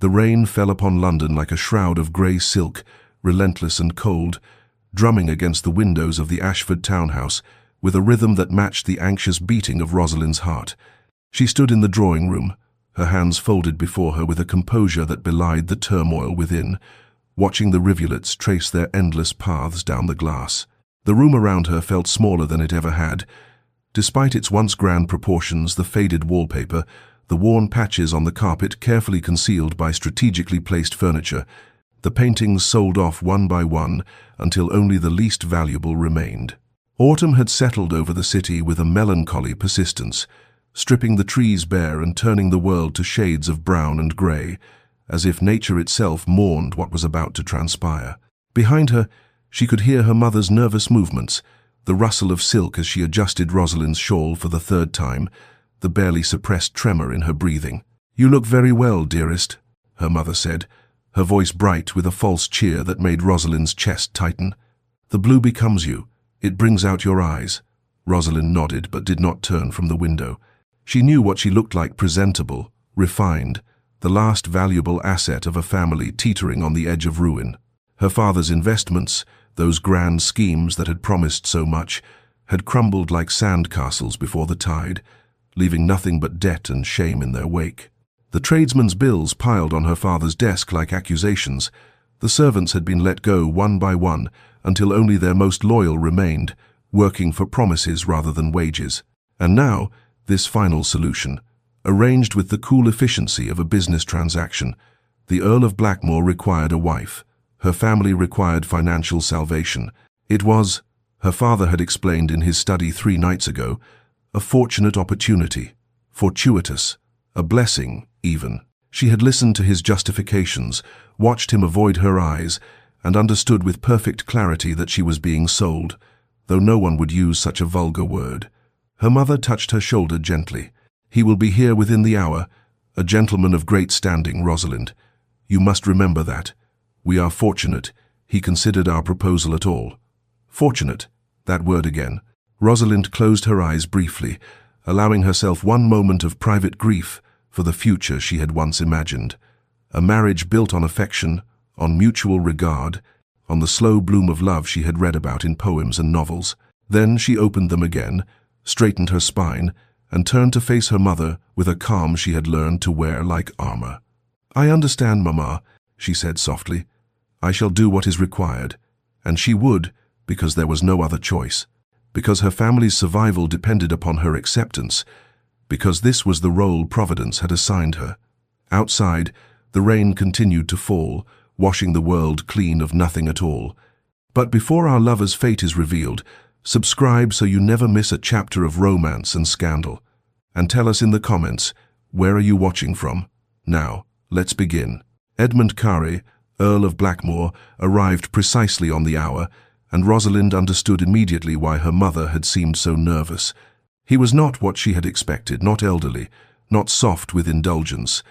The rain fell upon London like a shroud of grey silk, relentless and cold, drumming against the windows of the Ashford townhouse with a rhythm that matched the anxious beating of Rosalind's heart. She stood in the drawing-room, her hands folded before her with a composure that belied the turmoil within, watching the rivulets trace their endless paths down the glass. The room around her felt smaller than it ever had. Despite its once grand proportions, the faded wallpaper, the worn patches on the carpet carefully concealed by strategically placed furniture, the paintings sold off one by one until only the least valuable remained. Autumn had settled over the city with a melancholy persistence, stripping the trees bare and turning the world to shades of brown and grey, as if nature itself mourned what was about to transpire. Behind her, she could hear her mother's nervous movements, the rustle of silk as she adjusted Rosalind's shawl for the third time, the barely suppressed tremor in her breathing. "You look very well, dearest," her mother said, her voice bright with a false cheer that made Rosalind's chest tighten. "The blue becomes you. It brings out your eyes." Rosalind nodded but did not turn from the window. She knew what she looked like: presentable, refined, the last valuable asset of a family teetering on the edge of ruin. Her father's investments, those grand schemes that had promised so much, had crumbled like sandcastles before the tide, leaving nothing but debt and shame in their wake. The tradesmen's bills piled on her father's desk like accusations. The servants had been let go one by one until only their most loyal remained, working for promises rather than wages. And now, this final solution, arranged with the cool efficiency of a business transaction. The Earl of Blackmore required a wife. Her family required financial salvation. It was, her father had explained in his study 3 nights ago, a fortunate opportunity, fortuitous, a blessing even. She had listened to his justifications, watched him avoid her eyes, and understood with perfect clarity that she was being sold, though no one would use such a vulgar word. Her mother touched her shoulder gently. "He will be here within the hour, a gentleman of great standing, Rosalind. You must remember that. We are fortunate he considered our proposal at all." Fortunate, that word again. Rosalind closed her eyes briefly, allowing herself one moment of private grief for the future she had once imagined. A marriage built on affection, on mutual regard, on the slow bloom of love she had read about in poems and novels. Then she opened them again, straightened her spine, and turned to face her mother with a calm she had learned to wear like armor. "I understand, Mamma," she said softly. "I shall do what is required." And she would, because there was no other choice, because her family's survival depended upon her acceptance, because this was the role Providence had assigned her. Outside, the rain continued to fall, washing the world clean of nothing at all. But before our lover's fate is revealed, subscribe so you never miss a chapter of romance and scandal. And tell us in the comments, where are you watching from? Now, let's begin. Edmund Carey, Earl of Blackmore, arrived precisely on the hour, and Rosalind understood immediately why her mother had seemed so nervous. He was not what she had expected, not elderly, not soft with indulgence,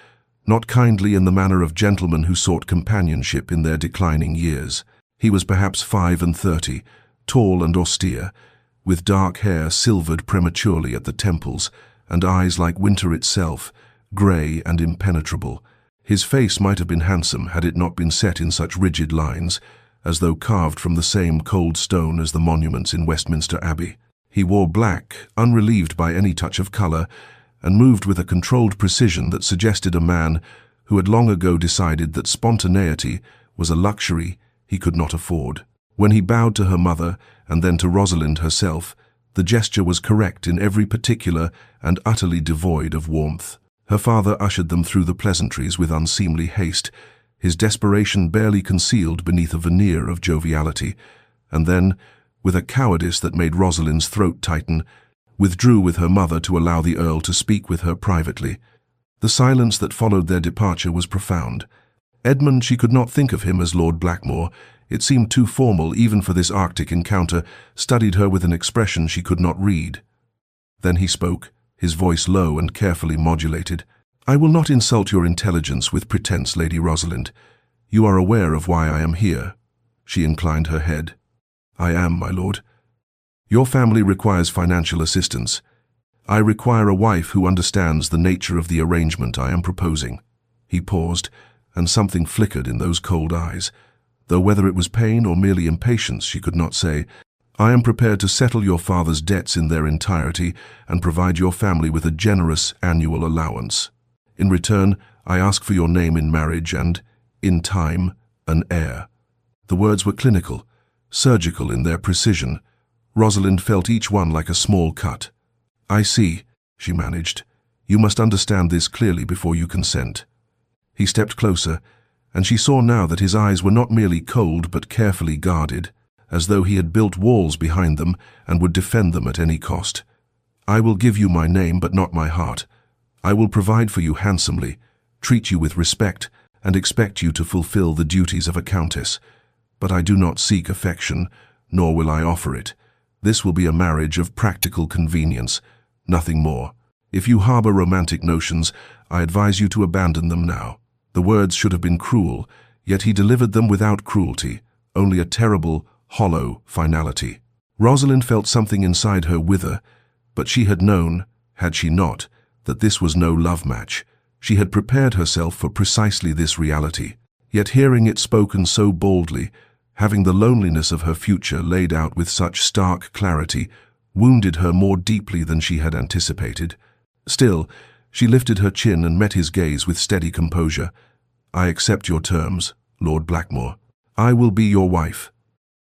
not kindly in the manner of gentlemen who sought companionship in their declining years. He was perhaps 35, tall and austere, with dark hair silvered prematurely at the temples, and eyes like winter itself, grey and impenetrable. His face might have been handsome had it not been set in such rigid lines, as though carved from the same cold stone as the monuments in Westminster Abbey. He wore black, unrelieved by any touch of colour, and moved with a controlled precision that suggested a man who had long ago decided that spontaneity was a luxury he could not afford. When he bowed to her mother and then to Rosalind herself, the gesture was correct in every particular and utterly devoid of warmth. Her father ushered them through the pleasantries with unseemly haste, his desperation barely concealed beneath a veneer of joviality, and then, with a cowardice that made Rosalind's throat tighten, withdrew with her mother to allow the Earl to speak with her privately. The silence that followed their departure was profound. Edmund, she could not think of him as Lord Blackmore. It seemed too formal even for this Arctic encounter, studied her with an expression she could not read. Then he spoke, his voice low and carefully modulated. "I will not insult your intelligence with pretense, Lady Rosalind. You are aware of why I am here." She inclined her head. "I am, my lord. Your family requires financial assistance. I require a wife who understands the nature of the arrangement I am proposing." He paused, and something flickered in those cold eyes. Though whether it was pain or merely impatience she could not say. "I am prepared to settle your father's debts in their entirety and provide your family with a generous annual allowance. In return, I ask for your name in marriage and, in time, an heir." The words were clinical, surgical in their precision. Rosalind felt each one like a small cut. "I see," she managed. "You must understand this clearly before you consent." He stepped closer, and she saw now that his eyes were not merely cold but carefully guarded, as though he had built walls behind them and would defend them at any cost. "I will give you my name but not my heart. I will provide for you handsomely, treat you with respect, and expect you to fulfill the duties of a countess. But I do not seek affection, nor will I offer it. This will be a marriage of practical convenience, nothing more. If you harbor romantic notions, I advise you to abandon them now." The words should have been cruel, yet he delivered them without cruelty, only a terrible, hollow finality. Rosalind felt something inside her wither, but she had known, had she not, that this was no love match. She had prepared herself for precisely this reality. Yet hearing it spoken so boldly, having the loneliness of her future laid out with such stark clarity, wounded her more deeply than she had anticipated. Still, she lifted her chin and met his gaze with steady composure. "I accept your terms, Lord Blackmore. I will be your wife."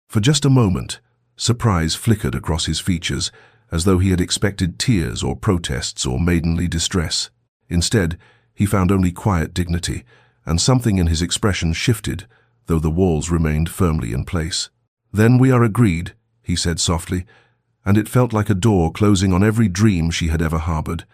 For just a moment, surprise flickered across his features, as though he had expected tears or protests or maidenly distress. Instead, he found only quiet dignity, and something in his expression shifted, though the walls remained firmly in place. "Then we are agreed," he said softly, and it felt like a door closing on every dream she had ever harbored.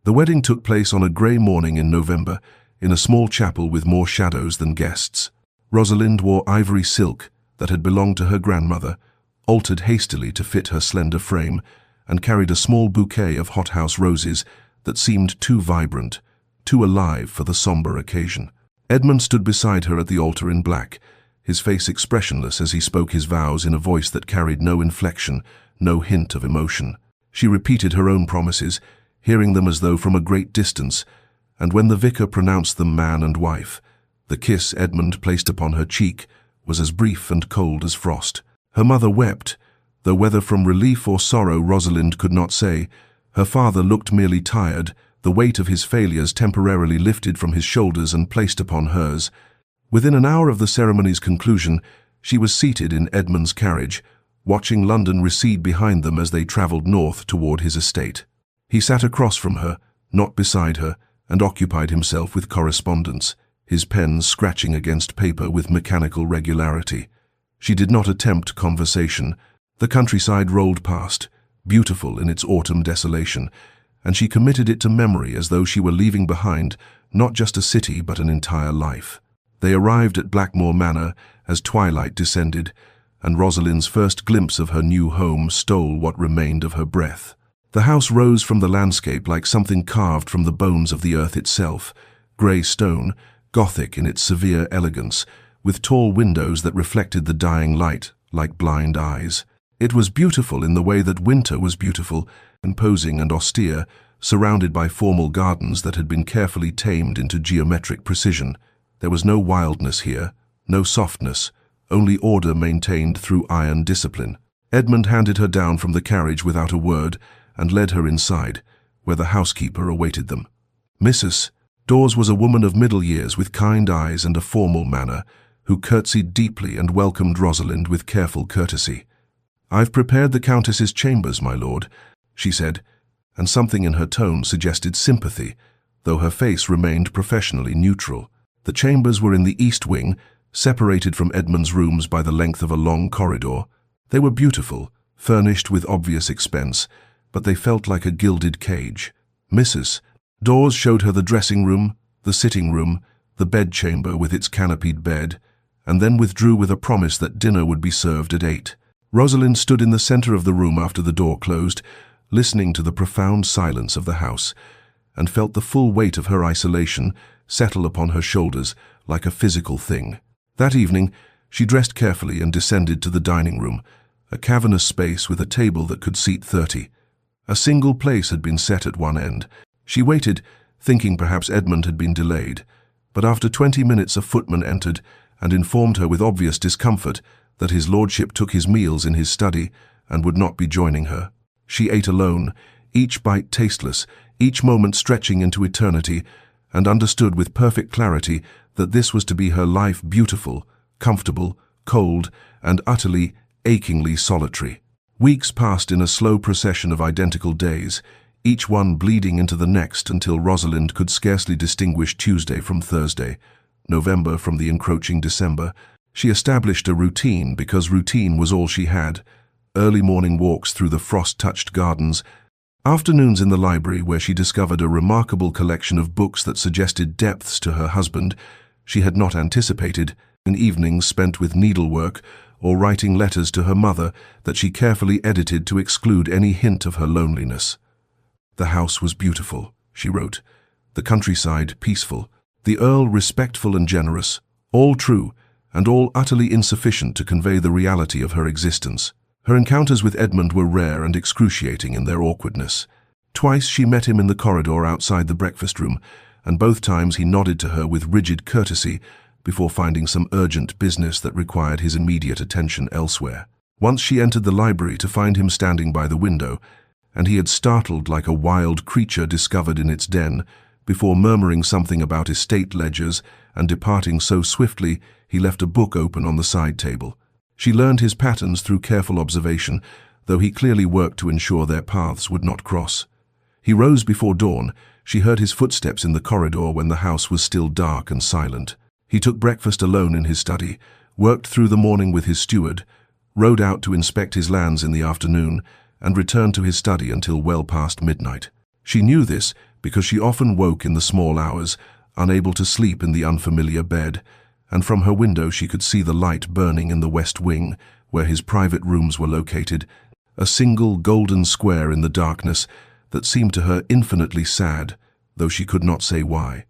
The wedding took place on a grey morning in November, in a small chapel with more shadows than guests. Rosalind wore ivory silk that had belonged to her grandmother, altered hastily to fit her slender frame, and carried a small bouquet of hothouse roses that seemed too vibrant, too alive for the somber occasion. Edmund stood beside her at the altar in black, his face expressionless as he spoke his vows in a voice that carried no inflection, no hint of emotion. She repeated her own promises, hearing them as though from a great distance, and when the vicar pronounced them man and wife, the kiss Edmund placed upon her cheek was as brief and cold as frost. Her mother wept, though whether from relief or sorrow Rosalind could not say. Her father looked merely tired, the weight of his failures temporarily lifted from his shoulders and placed upon hers. Within an hour of the ceremony's conclusion, she was seated in Edmund's carriage, watching London recede behind them as they travelled north toward his estate. He sat across from her, not beside her, and occupied himself with correspondence, his pen scratching against paper with mechanical regularity. She did not attempt conversation. The countryside rolled past, beautiful in its autumn desolation, and she committed it to memory as though she were leaving behind not just a city but an entire life. They arrived at Blackmore Manor as twilight descended, and Rosalind's first glimpse of her new home stole what remained of her breath. The house rose from the landscape like something carved from the bones of the earth itself, grey stone, Gothic in its severe elegance, with tall windows that reflected the dying light like blind eyes. It was beautiful in the way that winter was beautiful, imposing and austere, surrounded by formal gardens that had been carefully tamed into geometric precision. There was no wildness here, no softness, only order maintained through iron discipline. Edmund handed her down from the carriage without a word and led her inside, where the housekeeper awaited them. Mrs. Dawes was a woman of middle years with kind eyes and a formal manner, who curtsied deeply and welcomed Rosalind with careful courtesy. "I've prepared the Countess's chambers, my lord," she said, and something in her tone suggested sympathy, though her face remained professionally neutral. The chambers were in the east wing, separated from Edmund's rooms by the length of a long corridor. They were beautiful, furnished with obvious expense, but they felt like a gilded cage. Mrs. Dawes showed her the dressing room, the sitting room, the bedchamber with its canopied bed, and then withdrew with a promise that dinner would be served at 8. Rosalind stood in the center of the room after the door closed, listening to the profound silence of the house, and felt the full weight of her isolation settle upon her shoulders like a physical thing. That evening, she dressed carefully and descended to the dining room, a cavernous space with a table that could seat 30. A single place had been set at one end. She waited, thinking perhaps Edmund had been delayed, But after 20 minutes a footman entered and informed her with obvious discomfort that his lordship took his meals in his study and would not be joining her. She ate alone, each bite tasteless, each moment stretching into eternity, and understood with perfect clarity that this was to be her life beautiful, comfortable, cold, and utterly, achingly solitary. Weeks passed in a slow procession of identical days, each one bleeding into the next until Rosalind could scarcely distinguish Tuesday from Thursday, November from the encroaching December. She established a routine because routine was all she had. Early morning walks through the frost-touched gardens, afternoons in the library where she discovered a remarkable collection of books that suggested depths to her husband she had not anticipated, and evenings spent with needlework or writing letters to her mother that she carefully edited to exclude any hint of her loneliness. The house was beautiful, she wrote, the countryside peaceful, the Earl respectful and generous, all true, and all utterly insufficient to convey the reality of her existence. Her encounters with Edmund were rare and excruciating in their awkwardness. Twice she met him in the corridor outside the breakfast room, and both times he nodded to her with rigid courtesy before finding some urgent business that required his immediate attention elsewhere. Once she entered the library to find him standing by the window, and he had startled like a wild creature discovered in its den, before murmuring something about estate ledgers and departing so swiftly he left a book open on the side table. She learned his patterns through careful observation, though he clearly worked to ensure their paths would not cross. He rose before dawn. She heard his footsteps in the corridor when the house was still dark and silent. He took breakfast alone in his study, worked through the morning with his steward, rode out to inspect his lands in the afternoon, and returned to his study until well past midnight. She knew this because she often woke in the small hours, unable to sleep in the unfamiliar bed, and from her window she could see the light burning in the west wing, where his private rooms were located, a single golden square in the darkness that seemed to her infinitely sad, though she could not say why.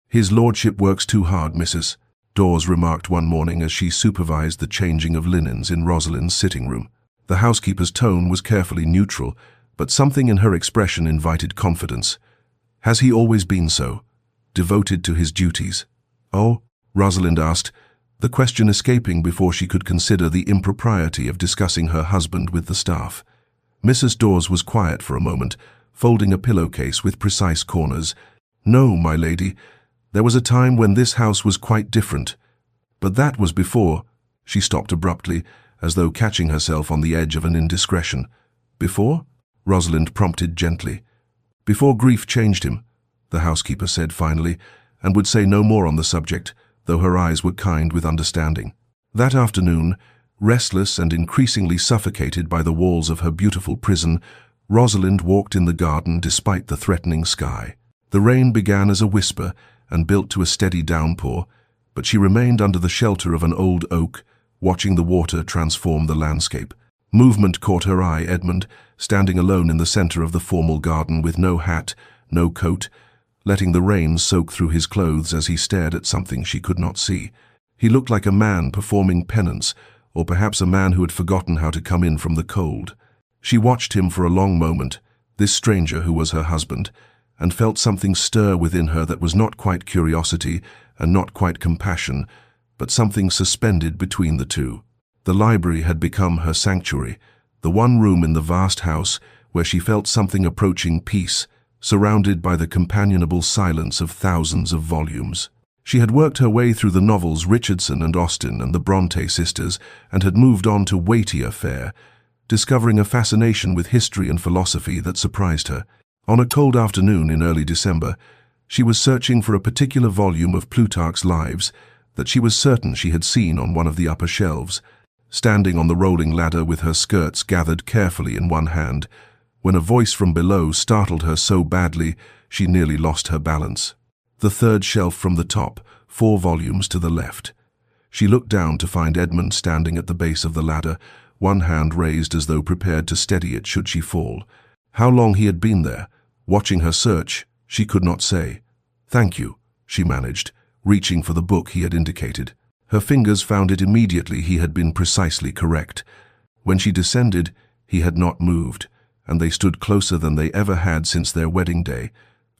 "His lordship works too hard, Mrs." Dawes remarked one morning as she supervised the changing of linens in Rosalind's sitting room. The housekeeper's tone was carefully neutral, but something in her expression invited confidence. "Has he always been so? Devoted to his duties?" "Oh?" Rosalind asked, the question escaping before she could consider the impropriety of discussing her husband with the staff. Mrs. Dawes was quiet for a moment, folding a pillowcase with precise corners. "No, my lady. There was a time when this house was quite different. But that was before—" She stopped abruptly, as though catching herself on the edge of an indiscretion. "Before?" Rosalind prompted gently. "Before grief changed him," the housekeeper said finally, and would say no more on the subject, though her eyes were kind with understanding. That afternoon, restless and increasingly suffocated by the walls of her beautiful prison, Rosalind walked in the garden despite the threatening sky. The rain began as a whisper and built to a steady downpour, but she remained under the shelter of an old oak, watching the water transform the landscape. Movement caught her eye. Edmund, standing alone in the center of the formal garden with no hat, no coat, letting the rain soak through his clothes as he stared at something she could not see. He looked like a man performing penance, or perhaps a man who had forgotten how to come in from the cold. She watched him for a long moment, this stranger who was her husband, and felt something stir within her that was not quite curiosity and not quite compassion, but something suspended between the two. The library had become her sanctuary, the one room in the vast house where she felt something approaching peace, surrounded by the companionable silence of thousands of volumes. She had worked her way through the novels Richardson and Austen and the Bronte sisters and had moved on to weightier fare, discovering a fascination with history and philosophy that surprised her. On a cold afternoon in early December, she was searching for a particular volume of Plutarch's Lives that she was certain she had seen on one of the upper shelves, standing on the rolling ladder with her skirts gathered carefully in one hand, when a voice from below startled her so badly she nearly lost her balance. The third shelf from the top, 4 volumes to the left. She looked down to find Edmund standing at the base of the ladder, one hand raised as though prepared to steady it should she fall. How long he had been there, watching her search, she could not say. "Thank you," she managed, reaching for the book he had indicated. Her fingers found it immediately. He had been precisely correct. When she descended, he had not moved, and they stood closer than they ever had since their wedding day,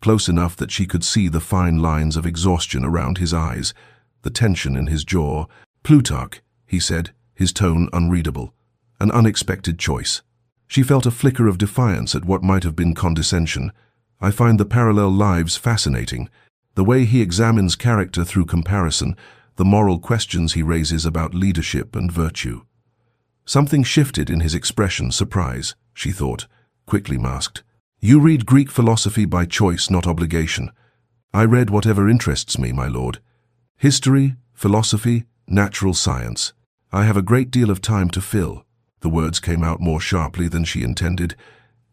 close enough that she could see the fine lines of exhaustion around his eyes, the tension in his jaw. "Plutarch," he said, his tone unreadable. An unexpected choice. She felt a flicker of defiance at what might have been condescension. "I find the parallel lives fascinating. The way he examines character through comparison, the moral questions he raises about leadership and virtue." Something shifted in his expression, surprise, she thought, quickly masked. "You read Greek philosophy by choice, not obligation." "I read whatever interests me, my lord. History, philosophy, natural science. I have a great deal of time to fill." The words came out more sharply than she intended,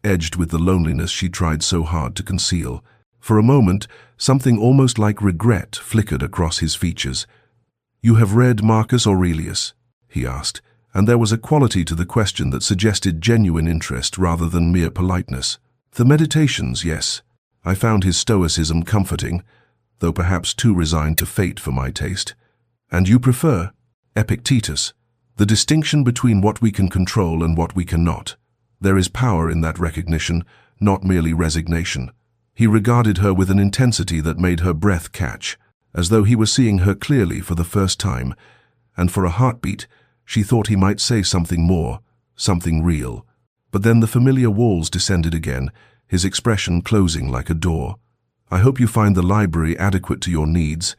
edged with the loneliness she tried so hard to conceal. For a moment, something almost like regret flickered across his features. "You have read Marcus Aurelius?" he asked, and there was a quality to the question that suggested genuine interest rather than mere politeness. "The Meditations, yes. I found his stoicism comforting, though perhaps too resigned to fate for my taste." "And you prefer?" "Epictetus. The distinction between what we can control and what we cannot. There is power in that recognition, not merely resignation." He regarded her with an intensity that made her breath catch, as though he were seeing her clearly for the first time, and for a heartbeat, she thought he might say something more, something real. But then the familiar walls descended again, his expression closing like a door. "I hope you find the library adequate to your needs,"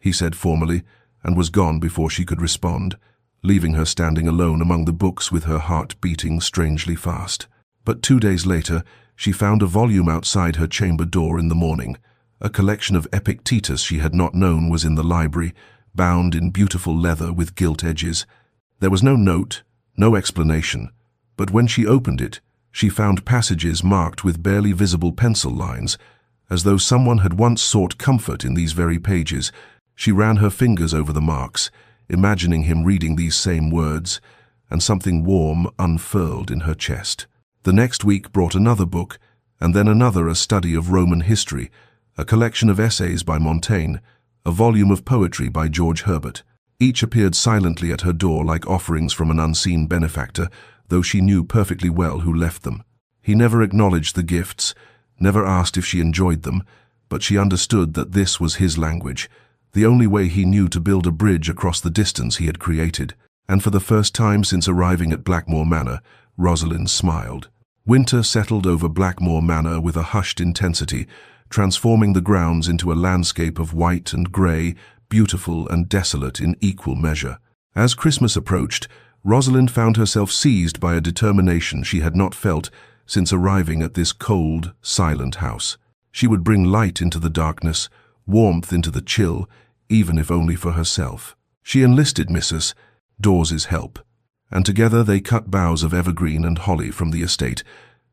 he said formally, and was gone before she could respond, leaving her standing alone among the books with her heart beating strangely fast. But 2 days later, she found a volume outside her chamber door in the morning. A collection of Epictetus she had not known was in the library, bound in beautiful leather with gilt edges. There was no note, no explanation, but when she opened it, she found passages marked with barely visible pencil lines, as though someone had once sought comfort in these very pages. She ran her fingers over the marks, imagining him reading these same words, and something warm unfurled in her chest. The next week brought another book, and then another, a study of Roman history, a collection of essays by Montaigne, a volume of poetry by George Herbert. Each appeared silently at her door like offerings from an unseen benefactor, though she knew perfectly well who left them. He never acknowledged the gifts, never asked if she enjoyed them, but she understood that this was his language, the only way he knew to build a bridge across the distance he had created. And for the first time since arriving at Blackmore Manor, Rosalind smiled. Winter settled over Blackmore Manor with a hushed intensity, transforming the grounds into a landscape of white and grey, beautiful and desolate in equal measure. As Christmas approached, Rosalind found herself seized by a determination she had not felt since arriving at this cold, silent house. She would bring light into the darkness, warmth into the chill, even if only for herself. She enlisted Mrs. Dawes's help, and together they cut boughs of evergreen and holly from the estate,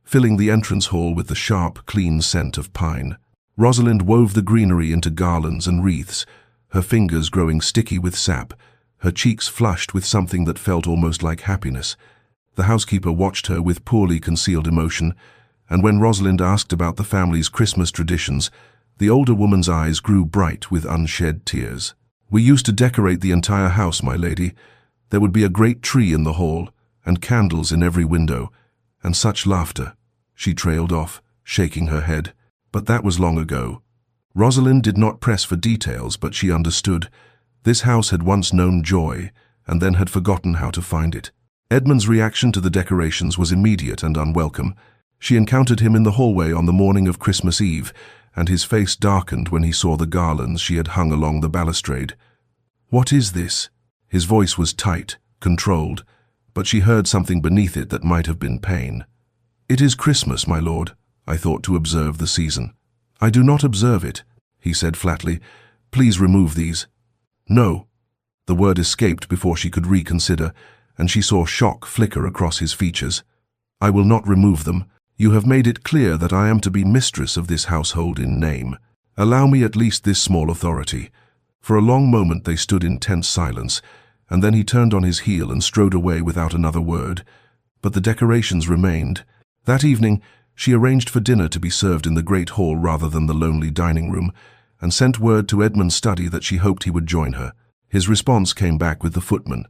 filling the entrance hall with the sharp, clean scent of pine. Rosalind wove the greenery into garlands and wreaths, her fingers growing sticky with sap, her cheeks flushed with something that felt almost like happiness. The housekeeper watched her with poorly concealed emotion, and when Rosalind asked about the family's Christmas traditions, the older woman's eyes grew bright with unshed tears. "We used to decorate the entire house, my lady. There would be a great tree in the hall, and candles in every window, and such laughter." She trailed off, shaking her head. But that was long ago. Rosalind did not press for details, but she understood. This house had once known joy, and then had forgotten how to find it. Edmund's reaction to the decorations was immediate and unwelcome. She encountered him in the hallway on the morning of Christmas Eve, and his face darkened when he saw the garlands she had hung along the balustrade. "What is this?" His voice was tight, controlled, but she heard something beneath it that might have been pain. "It is Christmas, my lord. I thought to observe the season." "I do not observe it," he said flatly. "Please remove these." "No." The word escaped before she could reconsider, and she saw shock flicker across his features. "I will not remove them. You have made it clear that I am to be mistress of this household in name. Allow me at least this small authority." For a long moment they stood in tense silence, and then he turned on his heel and strode away without another word. But the decorations remained. That evening, she arranged for dinner to be served in the great hall rather than the lonely dining room, and sent word to Edmund's study that she hoped he would join her. His response came back with the footman.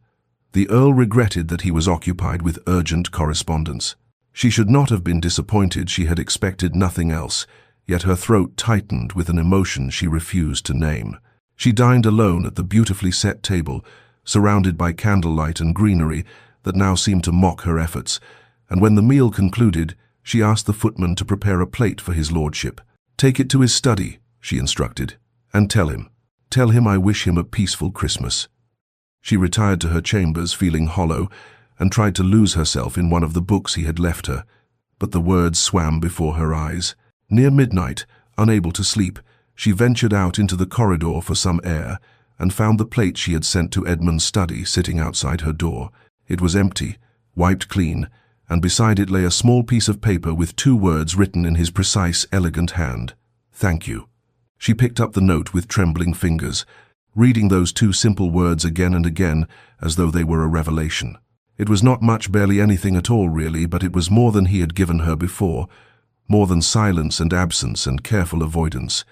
The Earl regretted that he was occupied with urgent correspondence. She should not have been disappointed. She had expected nothing else, yet her throat tightened with an emotion she refused to name. She dined alone at the beautifully set table, surrounded by candlelight and greenery that now seemed to mock her efforts, and when the meal concluded, she asked the footman to prepare a plate for his lordship. "Take it to his study," she instructed, "and tell him I wish him a peaceful Christmas." She retired to her chambers feeling hollow and tried to lose herself in one of the books he had left her, but the words swam before her eyes. Near midnight, unable to sleep, she ventured out into the corridor for some air and found the plate she had sent to Edmund's study sitting outside her door. It was empty, wiped clean, and beside it lay a small piece of paper with 2 words written in his precise, elegant hand. "Thank you." She picked up the note with trembling fingers, reading those 2 simple words again and again as though they were a revelation. It was not much, barely anything at all really, but it was more than he had given her before, more than silence and absence and careful avoidance.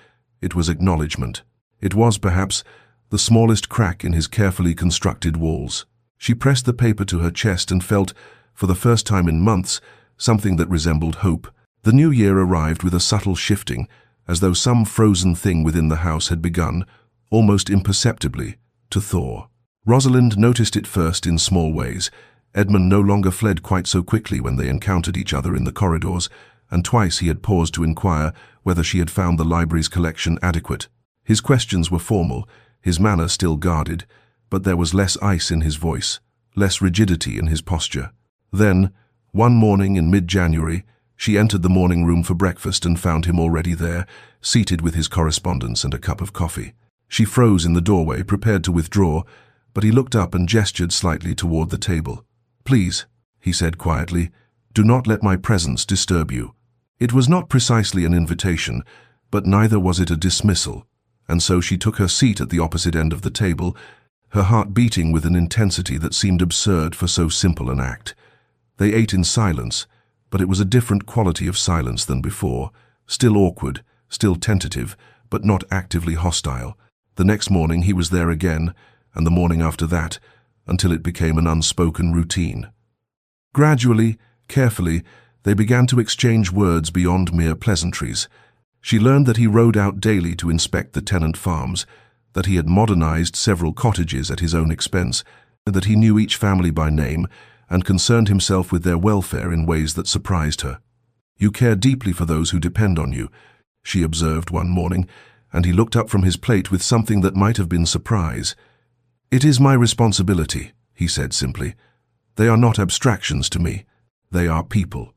It was acknowledgement. It was, perhaps, the smallest crack in his carefully constructed walls. She pressed the paper to her chest and felt, for the first time in months, something that resembled hope. The new year arrived with a subtle shifting, as though some frozen thing within the house had begun, almost imperceptibly, to thaw. Rosalind noticed it first in small ways. Edmund no longer fled quite so quickly when they encountered each other in the corridors, and twice he had paused to inquire whether she had found the library's collection adequate. His questions were formal, his manner still guarded, but there was less ice in his voice, less rigidity in his posture. Then, one morning in mid-January, she entered the morning room for breakfast and found him already there, seated with his correspondence and a cup of coffee. She froze in the doorway, prepared to withdraw, but he looked up and gestured slightly toward the table. "Please," he said quietly, "do not let my presence disturb you." It was not precisely an invitation, but neither was it a dismissal, and so she took her seat at the opposite end of the table, her heart beating with an intensity that seemed absurd for so simple an act. They ate in silence, but it was a different quality of silence than before, still awkward, still tentative, but not actively hostile. The next morning he was there again, and the morning after that, until it became an unspoken routine. Gradually, carefully, they began to exchange words beyond mere pleasantries. She learned that he rode out daily to inspect the tenant farms, that he had modernized several cottages at his own expense, and that he knew each family by name and concerned himself with their welfare in ways that surprised her. "You care deeply for those who depend on you," she observed one morning, and he looked up from his plate with something that might have been surprise. "It is my responsibility," he said simply. "They are not abstractions to me. They are people."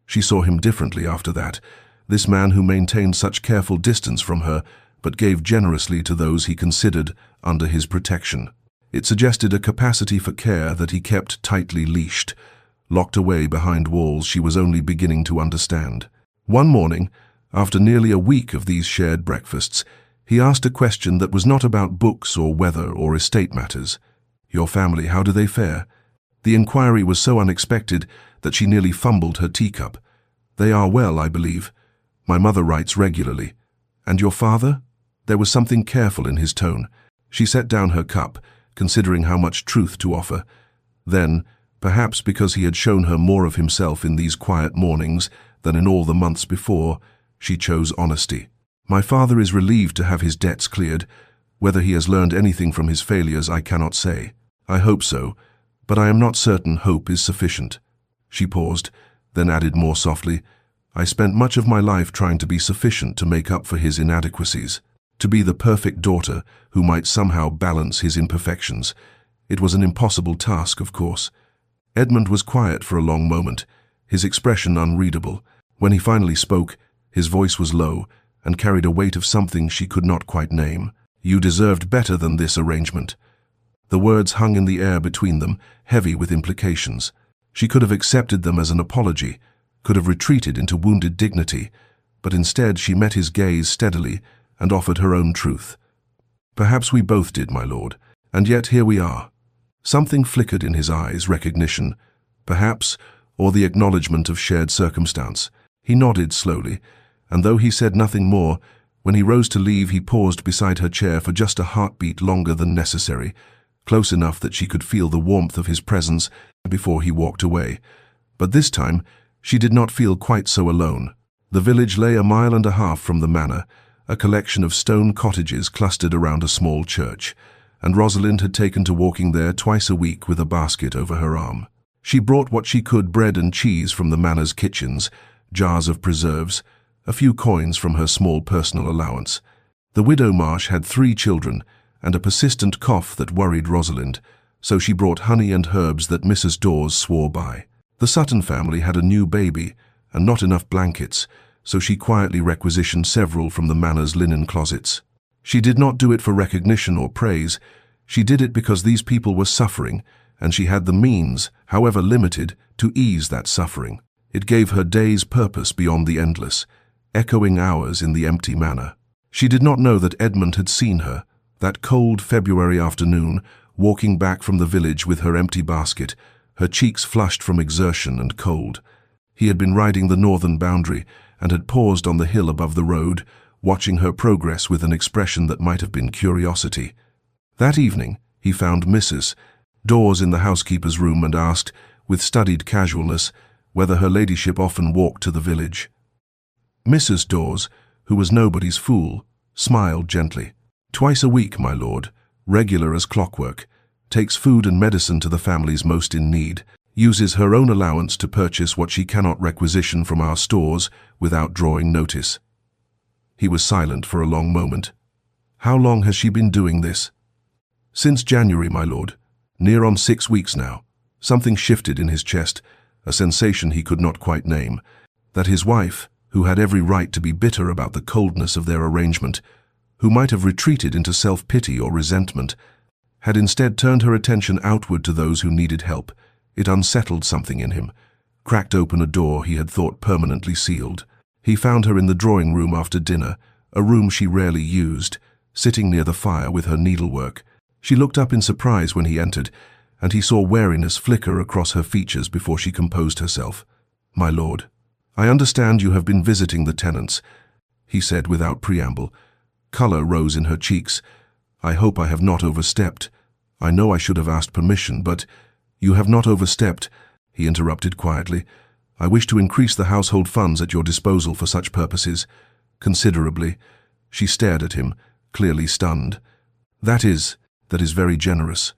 She saw him differently after that, this man who maintained such careful distance from her, but gave generously to those he considered under his protection. It suggested a capacity for care that he kept tightly leashed, locked away behind walls she was only beginning to understand. One morning, after nearly a week of these shared breakfasts, he asked a question that was not about books or weather or estate matters. "Your family, how do they fare?" The inquiry was so unexpected that she nearly fumbled her teacup. "They are well, I believe. My mother writes regularly." "And your father?" There was something careful in his tone. She set down her cup, considering how much truth to offer. Then, perhaps because he had shown her more of himself in these quiet mornings than in all the months before, she chose honesty. "My father is relieved to have his debts cleared. Whether he has learned anything from his failures, I cannot say. I hope so, but I am not certain hope is sufficient." She paused, then added more softly, "I spent much of my life trying to be sufficient to make up for his inadequacies, to be the perfect daughter who might somehow balance his imperfections. It was an impossible task, of course." Edmund was quiet for a long moment, his expression unreadable. When he finally spoke, his voice was low and carried a weight of something she could not quite name. "You deserved better than this arrangement." The words hung in the air between them, heavy with implications. She could have accepted them as an apology, could have retreated into wounded dignity, but instead she met his gaze steadily and offered her own truth. "Perhaps we both did, my lord, and yet here we are." Something flickered in his eyes, recognition, perhaps, or the acknowledgement of shared circumstance. He nodded slowly, and though he said nothing more, when he rose to leave he paused beside her chair for just a heartbeat longer than necessary, close enough that she could feel the warmth of his presence before he walked away. But this time, she did not feel quite so alone. The village lay a mile and a half from the manor, a collection of stone cottages clustered around a small church, and Rosalind had taken to walking there twice a week with a basket over her arm. She brought what she could: bread and cheese from the manor's kitchens, jars of preserves, a few coins from her small personal allowance. The widow Marsh had 3 children and a persistent cough that worried Rosalind, so she brought honey and herbs that Mrs. Dawes swore by. The Sutton family had a new baby and not enough blankets, so she quietly requisitioned several from the manor's linen closets. She did not do it for recognition or praise. She did it because these people were suffering, and she had the means, however limited, to ease that suffering. It gave her days purpose beyond the endless, echoing hours in the empty manor. She did not know that Edmund had seen her, that cold February afternoon, walking back from the village with her empty basket, her cheeks flushed from exertion and cold. He had been riding the northern boundary and had paused on the hill above the road, watching her progress with an expression that might have been curiosity. That evening, he found Mrs. Dawes in the housekeeper's room and asked, with studied casualness, whether her ladyship often walked to the village. Mrs. Dawes, who was nobody's fool, smiled gently. "Twice a week, my lord, regular as clockwork, takes food and medicine to the families most in need, uses her own allowance to purchase what she cannot requisition from our stores without drawing notice." He was silent for a long moment. "How long has she been doing this?" "Since January, my lord. Near on 6 weeks now." Something shifted in his chest, a sensation he could not quite name. That his wife, who had every right to be bitter about the coldness of their arrangement, who might have retreated into self-pity or resentment, had instead turned her attention outward to those who needed help. It unsettled something in him, cracked open a door he had thought permanently sealed. He found her in the drawing room after dinner, a room she rarely used, sitting near the fire with her needlework. She looked up in surprise when he entered, and he saw wariness flicker across her features before she composed herself. "My lord, I understand you have been visiting the tenants," he said without preamble. Colour rose in her cheeks. "I hope I have not overstepped. I know I should have asked permission, but—" "You have not overstepped," he interrupted quietly. "I wish to increase the household funds at your disposal for such purposes, considerably." She stared at him, clearly stunned. That is very generous.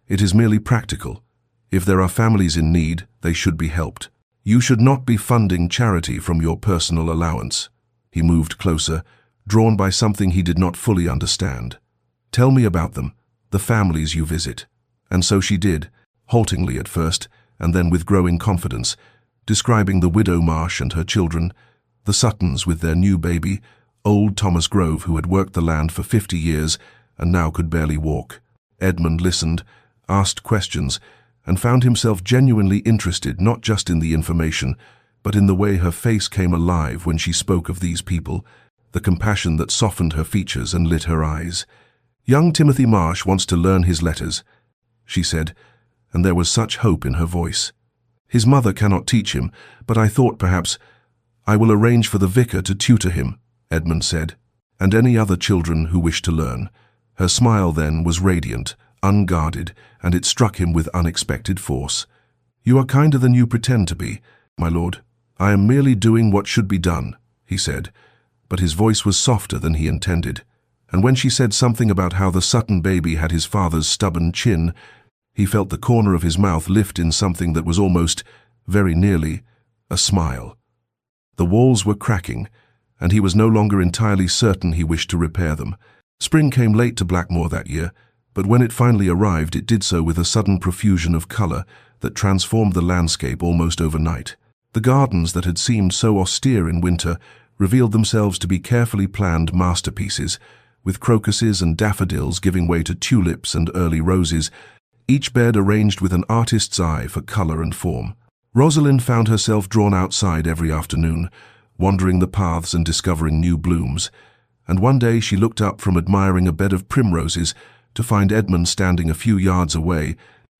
It is merely practical. If there are families in need, they should be helped. You should not be funding charity from your personal allowance." He moved closer, drawn by something he did not fully understand. "Tell me about them, the families you visit." And so she did, haltingly at first, and then with growing confidence, describing the widow Marsh and her children, the Suttons with their new baby, old Thomas Grove, who had worked the land for 50 years and now could barely walk. Edmund listened, asked questions, and found himself genuinely interested not just in the information, but in the way her face came alive when she spoke of these people, the compassion that softened her features and lit her eyes. "Young Timothy Marsh wants to learn his letters," she said, and there was such hope in her voice. "His mother cannot teach him, but I thought perhaps—" "I will arrange for the vicar to tutor him," Edmund said, "and any other children who wish to learn." Her smile then was radiant, unguarded, and it struck him with unexpected force. "You are kinder than you pretend to be, my lord. I am merely doing what should be done," he said, but his voice was softer than he intended. And when she said something about how the Sutton baby had his father's stubborn chin, he felt the corner of his mouth lift in something that was almost, very nearly, a smile. The walls were cracking, and he was no longer entirely certain he wished to repair them. Spring came late to Blackmoor that year, but when it finally arrived, it did so with a sudden profusion of colour that transformed the landscape almost overnight. The gardens that had seemed so austere in winter revealed themselves to be carefully planned masterpieces, with crocuses and daffodils giving way to tulips and early roses, each bed arranged with an artist's eye for colour and form. Rosalind found herself drawn outside every afternoon, wandering the paths and discovering new blooms, and one day she looked up from admiring a bed of primroses to find Edmund standing a few yards away,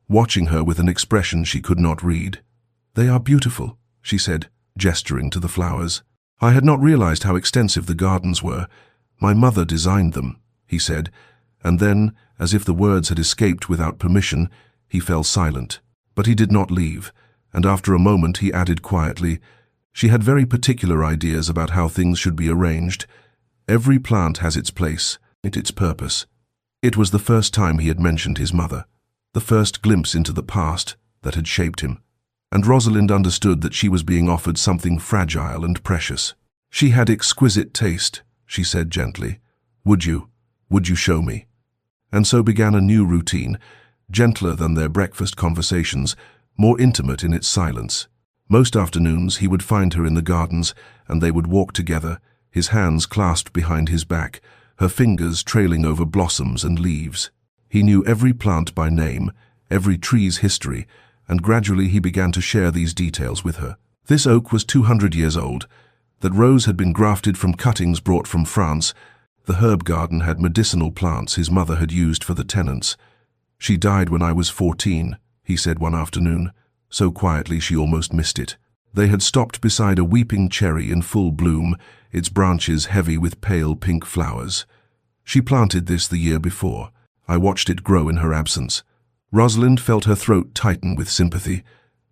watching her with an expression she could not read. "They are beautiful," she said, gesturing to the flowers. "I had not realized how extensive the gardens were. My mother designed them," he said, and then, as if the words had escaped without permission, he fell silent. But he did not leave, and after a moment he added quietly, She had very particular ideas about how things should be arranged. Every plant has its place, its purpose. It was the first time he had mentioned his mother, the first glimpse into the past that had shaped him. And Rosalind understood that she was being offered something fragile and precious. She had exquisite taste, she said gently. Would you show me? And so began a new routine, gentler than their breakfast conversations, more intimate in its silence. Most afternoons he would find her in the gardens, and they would walk together, his hands clasped behind his back, her fingers trailing over blossoms and leaves. He knew every plant by name, every tree's history, and gradually he began to share these details with her. This oak was 200 years old. That rose had been grafted from cuttings brought from France. The herb garden had medicinal plants his mother had used for the tenants. She died when I was 14, he said one afternoon, so quietly she almost missed it. They had stopped beside a weeping cherry in full bloom, its branches heavy with pale pink flowers. She planted this the year before. I watched it grow in her absence. Rosalind felt her throat tighten with sympathy.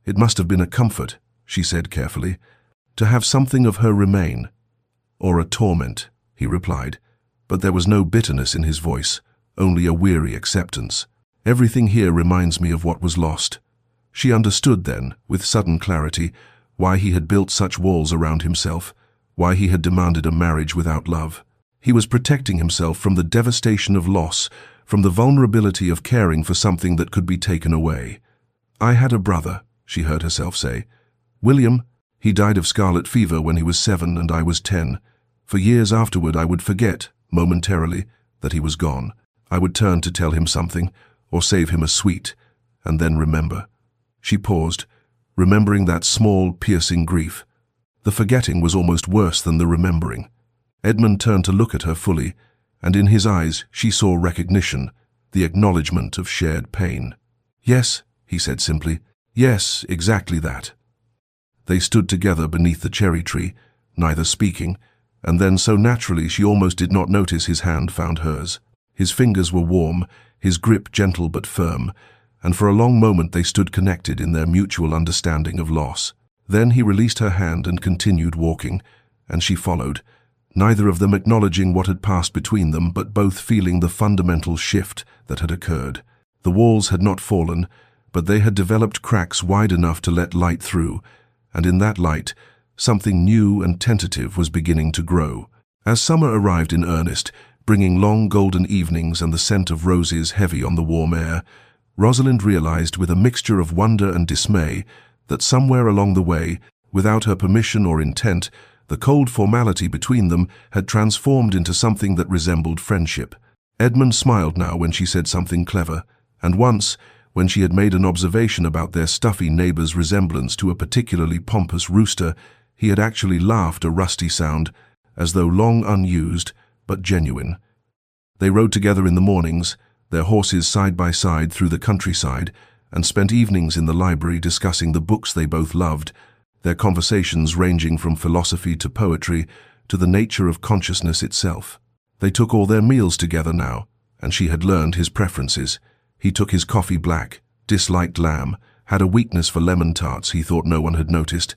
It must have been a comfort, she said carefully, to have something of her remain. Or a torment, he replied, but there was no bitterness in his voice, only a weary acceptance. Everything here reminds me of what was lost. She understood then, with sudden clarity, why he had built such walls around himself, why he had demanded a marriage without love. He was protecting himself from the devastation of loss, from the vulnerability of caring for something that could be taken away. I had a brother, she heard herself say. William, he died of scarlet fever when he was 7 and I was 10. For years afterward I would forget, momentarily, that he was gone. I would turn to tell him something, or save him a sweet, and then remember. She paused, remembering that small, piercing grief. The forgetting was almost worse than the remembering. Edmund turned to look at her fully, and in his eyes she saw recognition, the acknowledgement of shared pain. Yes, he said simply. Yes, exactly that. They stood together beneath the cherry tree, neither speaking, and then so naturally she almost did not notice his hand found hers. His fingers were warm, his grip gentle but firm, and for a long moment they stood connected in their mutual understanding of loss. Then he released her hand and continued walking, and she followed, neither of them acknowledging what had passed between them, but both feeling the fundamental shift that had occurred. The walls had not fallen, but they had developed cracks wide enough to let light through, and in that light, something new and tentative was beginning to grow. As summer arrived in earnest, bringing long golden evenings and the scent of roses heavy on the warm air, Rosalind realized with a mixture of wonder and dismay that somewhere along the way, without her permission or intent, the cold formality between them had transformed into something that resembled friendship. Edmund smiled now when she said something clever, and once, when she had made an observation about their stuffy neighbor's resemblance to a particularly pompous rooster, he had actually laughed a rusty sound, as though long unused, but genuine. They rode together in the mornings, their horses side by side through the countryside, and spent evenings in the library discussing the books they both loved, their conversations ranging from philosophy to poetry to the nature of consciousness itself. They took all their meals together now, and she had learned his preferences. He took his coffee black, disliked lamb, had a weakness for lemon tarts he thought no one had noticed.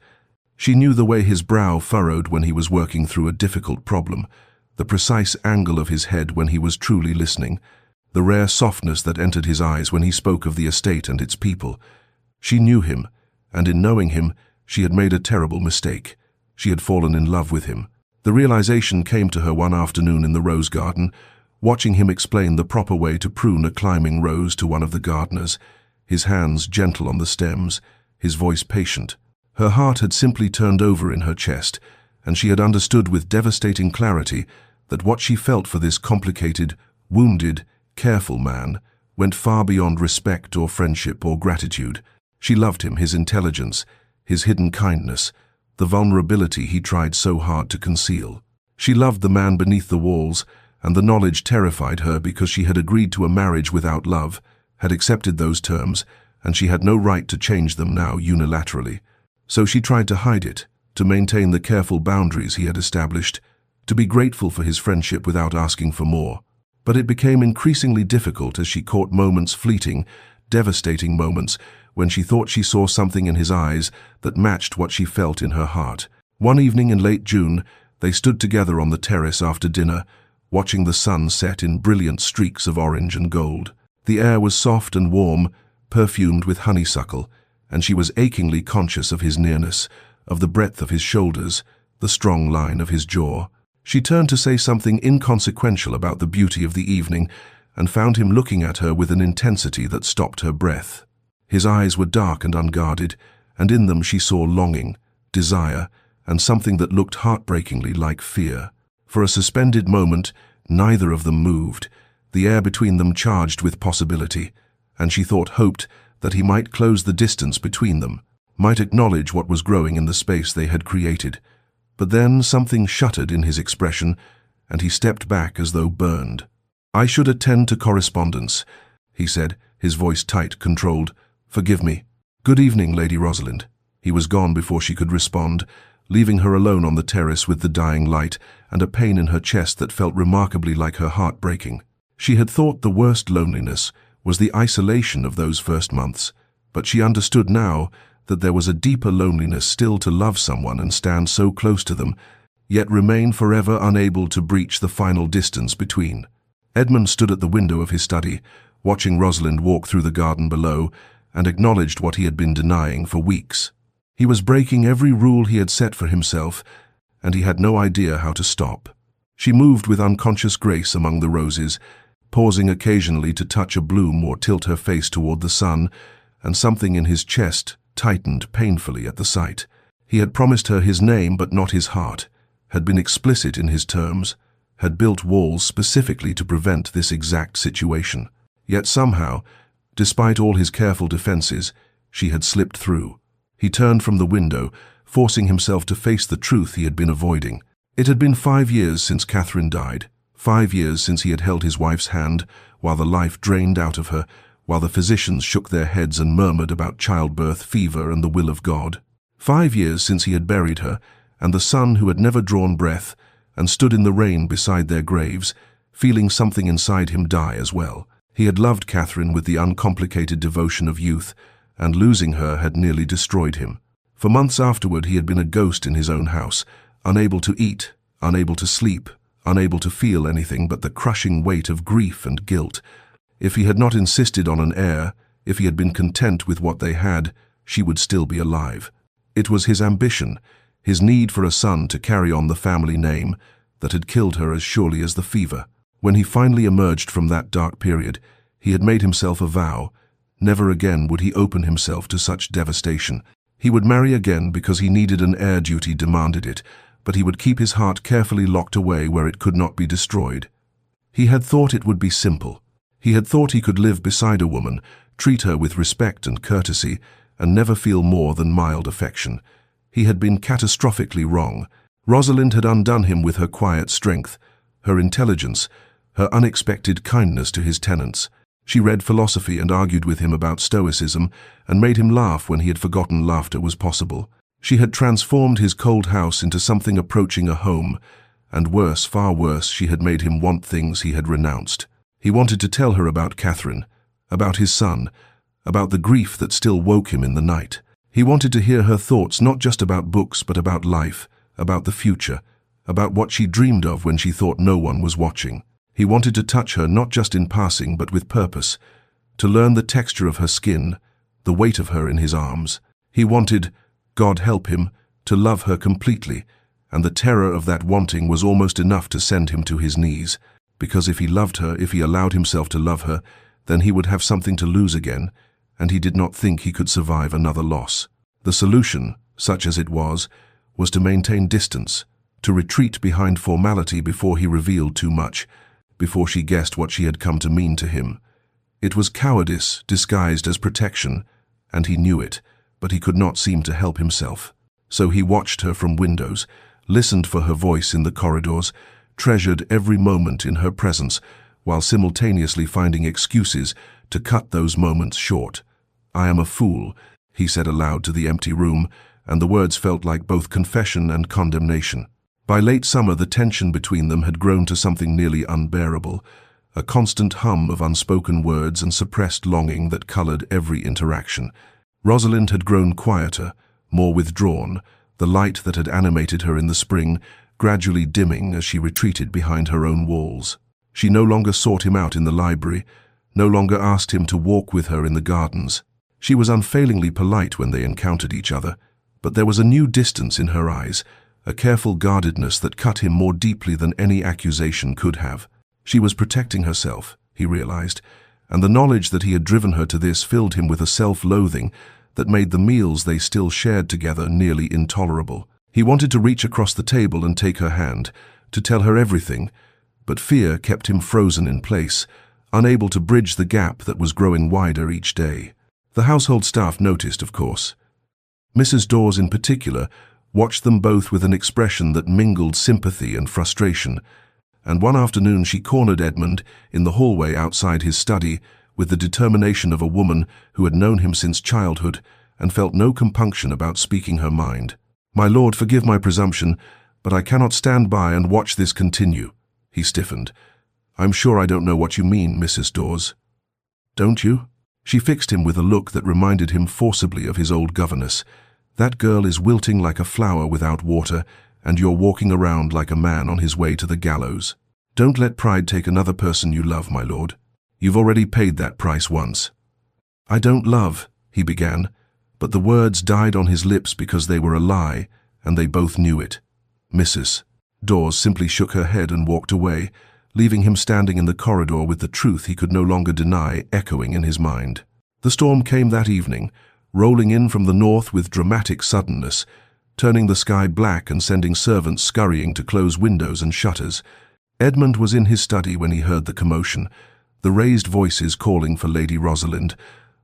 She knew the way his brow furrowed when he was working through a difficult problem, the precise angle of his head when he was truly listening, the rare softness that entered his eyes when he spoke of the estate and its people. She knew him, and in knowing him, she had made a terrible mistake. She had fallen in love with him. The realization came to her one afternoon in the rose garden, watching him explain the proper way to prune a climbing rose to one of the gardeners, his hands gentle on the stems, his voice patient. Her heart had simply turned over in her chest, and she had understood with devastating clarity that what she felt for this complicated, wounded, careful man went far beyond respect or friendship or gratitude. She loved him, his intelligence, his hidden kindness, the vulnerability he tried so hard to conceal. She loved the man beneath the walls, and the knowledge terrified her because she had agreed to a marriage without love, had accepted those terms, and she had no right to change them now unilaterally. So she tried to hide it, to maintain the careful boundaries he had established, to be grateful for his friendship without asking for more. But it became increasingly difficult as she caught moments, fleeting, devastating moments, when she thought she saw something in his eyes that matched what she felt in her heart. One evening in late June, they stood together on the terrace after dinner, watching the sun set in brilliant streaks of orange and gold. The air was soft and warm, perfumed with honeysuckle, and she was achingly conscious of his nearness, of the breadth of his shoulders, the strong line of his jaw. She turned to say something inconsequential about the beauty of the evening, and found him looking at her with an intensity that stopped her breath. His eyes were dark and unguarded, and in them she saw longing, desire, and something that looked heartbreakingly like fear. For a suspended moment, neither of them moved, the air between them charged with possibility, and she hoped that he might close the distance between them, might acknowledge what was growing in the space they had created. But then something shuttered in his expression, and he stepped back as though burned. "I should attend to correspondence," he said, his voice tight, controlled. "Forgive me. Good evening, Lady Rosalind." He was gone before she could respond, leaving her alone on the terrace with the dying light and a pain in her chest that felt remarkably like her heart breaking. She had thought the worst loneliness was the isolation of those first months, but she understood now that there was a deeper loneliness still to love someone and stand so close to them, yet remain forever unable to breach the final distance between. Edmund stood at the window of his study, watching Rosalind walk through the garden below, and acknowledged what he had been denying for weeks. He was breaking every rule he had set for himself, and he had no idea how to stop. She moved with unconscious grace among the roses, pausing occasionally to touch a bloom or tilt her face toward the sun, and something in his chest tightened painfully at the sight. He had promised her his name but not his heart, had been explicit in his terms, had built walls specifically to prevent this exact situation. Yet somehow, despite all his careful defenses, she had slipped through. He turned from the window, forcing himself to face the truth he had been avoiding. It had been 5 years since Catherine died, 5 years since he had held his wife's hand, while the life drained out of her, while the physicians shook their heads and murmured about childbirth, fever, and the will of God. 5 years since he had buried her, and the son who had never drawn breath, and stood in the rain beside their graves, feeling something inside him die as well. He had loved Catherine with the uncomplicated devotion of youth, and losing her had nearly destroyed him. For months afterward he had been a ghost in his own house, unable to eat, unable to sleep, unable to feel anything but the crushing weight of grief and guilt. If he had not insisted on an heir, if he had been content with what they had, she would still be alive. It was his ambition, his need for a son to carry on the family name, that had killed her as surely as the fever. When he finally emerged from that dark period, he had made himself a vow. Never again would he open himself to such devastation. He would marry again because he needed an heir, duty demanded it, but he would keep his heart carefully locked away where it could not be destroyed. He had thought it would be simple. He had thought he could live beside a woman, treat her with respect and courtesy, and never feel more than mild affection. He had been catastrophically wrong. Rosalind had undone him with her quiet strength, her intelligence, her unexpected kindness to his tenants. She read philosophy and argued with him about stoicism, and made him laugh when he had forgotten laughter was possible. She had transformed his cold house into something approaching a home, and worse, far worse, she had made him want things he had renounced. He wanted to tell her about Catherine, about his son, about the grief that still woke him in the night. He wanted to hear her thoughts not just about books but about life, about the future, about what she dreamed of when she thought no one was watching. He wanted to touch her not just in passing but with purpose, to learn the texture of her skin, the weight of her in his arms. He wanted, God help him, to love her completely, and the terror of that wanting was almost enough to send him to his knees, because if he loved her, if he allowed himself to love her, then he would have something to lose again, and he did not think he could survive another loss. The solution, such as it was to maintain distance, to retreat behind formality before he revealed too much, before she guessed what she had come to mean to him. It was cowardice disguised as protection, and he knew it, but he could not seem to help himself. So he watched her from windows, listened for her voice in the corridors, treasured every moment in her presence, while simultaneously finding excuses to cut those moments short. "I am a fool," he said aloud to the empty room, and the words felt like both confession and condemnation. By late summer, the tension between them had grown to something nearly unbearable, a constant hum of unspoken words and suppressed longing that colored every interaction. Rosalind had grown quieter, more withdrawn, the light that had animated her in the spring gradually dimming as she retreated behind her own walls. She no longer sought him out in the library, no longer asked him to walk with her in the gardens. She was unfailingly polite when they encountered each other, but there was a new distance in her eyes, a careful guardedness that cut him more deeply than any accusation could have. She was protecting herself, he realized, and the knowledge that he had driven her to this filled him with a self-loathing that made the meals they still shared together nearly intolerable. He wanted to reach across the table and take her hand, to tell her everything, but fear kept him frozen in place, unable to bridge the gap that was growing wider each day. The household staff noticed, of course. Mrs. Dawes, in particular, watched them both with an expression that mingled sympathy and frustration, and one afternoon she cornered Edmund in the hallway outside his study with the determination of a woman who had known him since childhood and felt no compunction about speaking her mind. "My lord, forgive my presumption, but I cannot stand by and watch this continue." He stiffened. "I'm sure I don't know what you mean, Mrs. Dawes." "Don't you?" She fixed him with a look that reminded him forcibly of his old governess. "That girl is wilting like a flower without water, and you're walking around like a man on his way to the gallows. Don't let pride take another person you love, my lord. You've already paid that price once." "I don't love," he began, but the words died on his lips because they were a lie, and they both knew it. Mrs. Dawes simply shook her head and walked away, leaving him standing in the corridor with the truth he could no longer deny echoing in his mind. The storm came that evening, rolling in from the north with dramatic suddenness, turning the sky black and sending servants scurrying to close windows and shutters. Edmund was in his study when he heard the commotion, the raised voices calling for Lady Rosalind,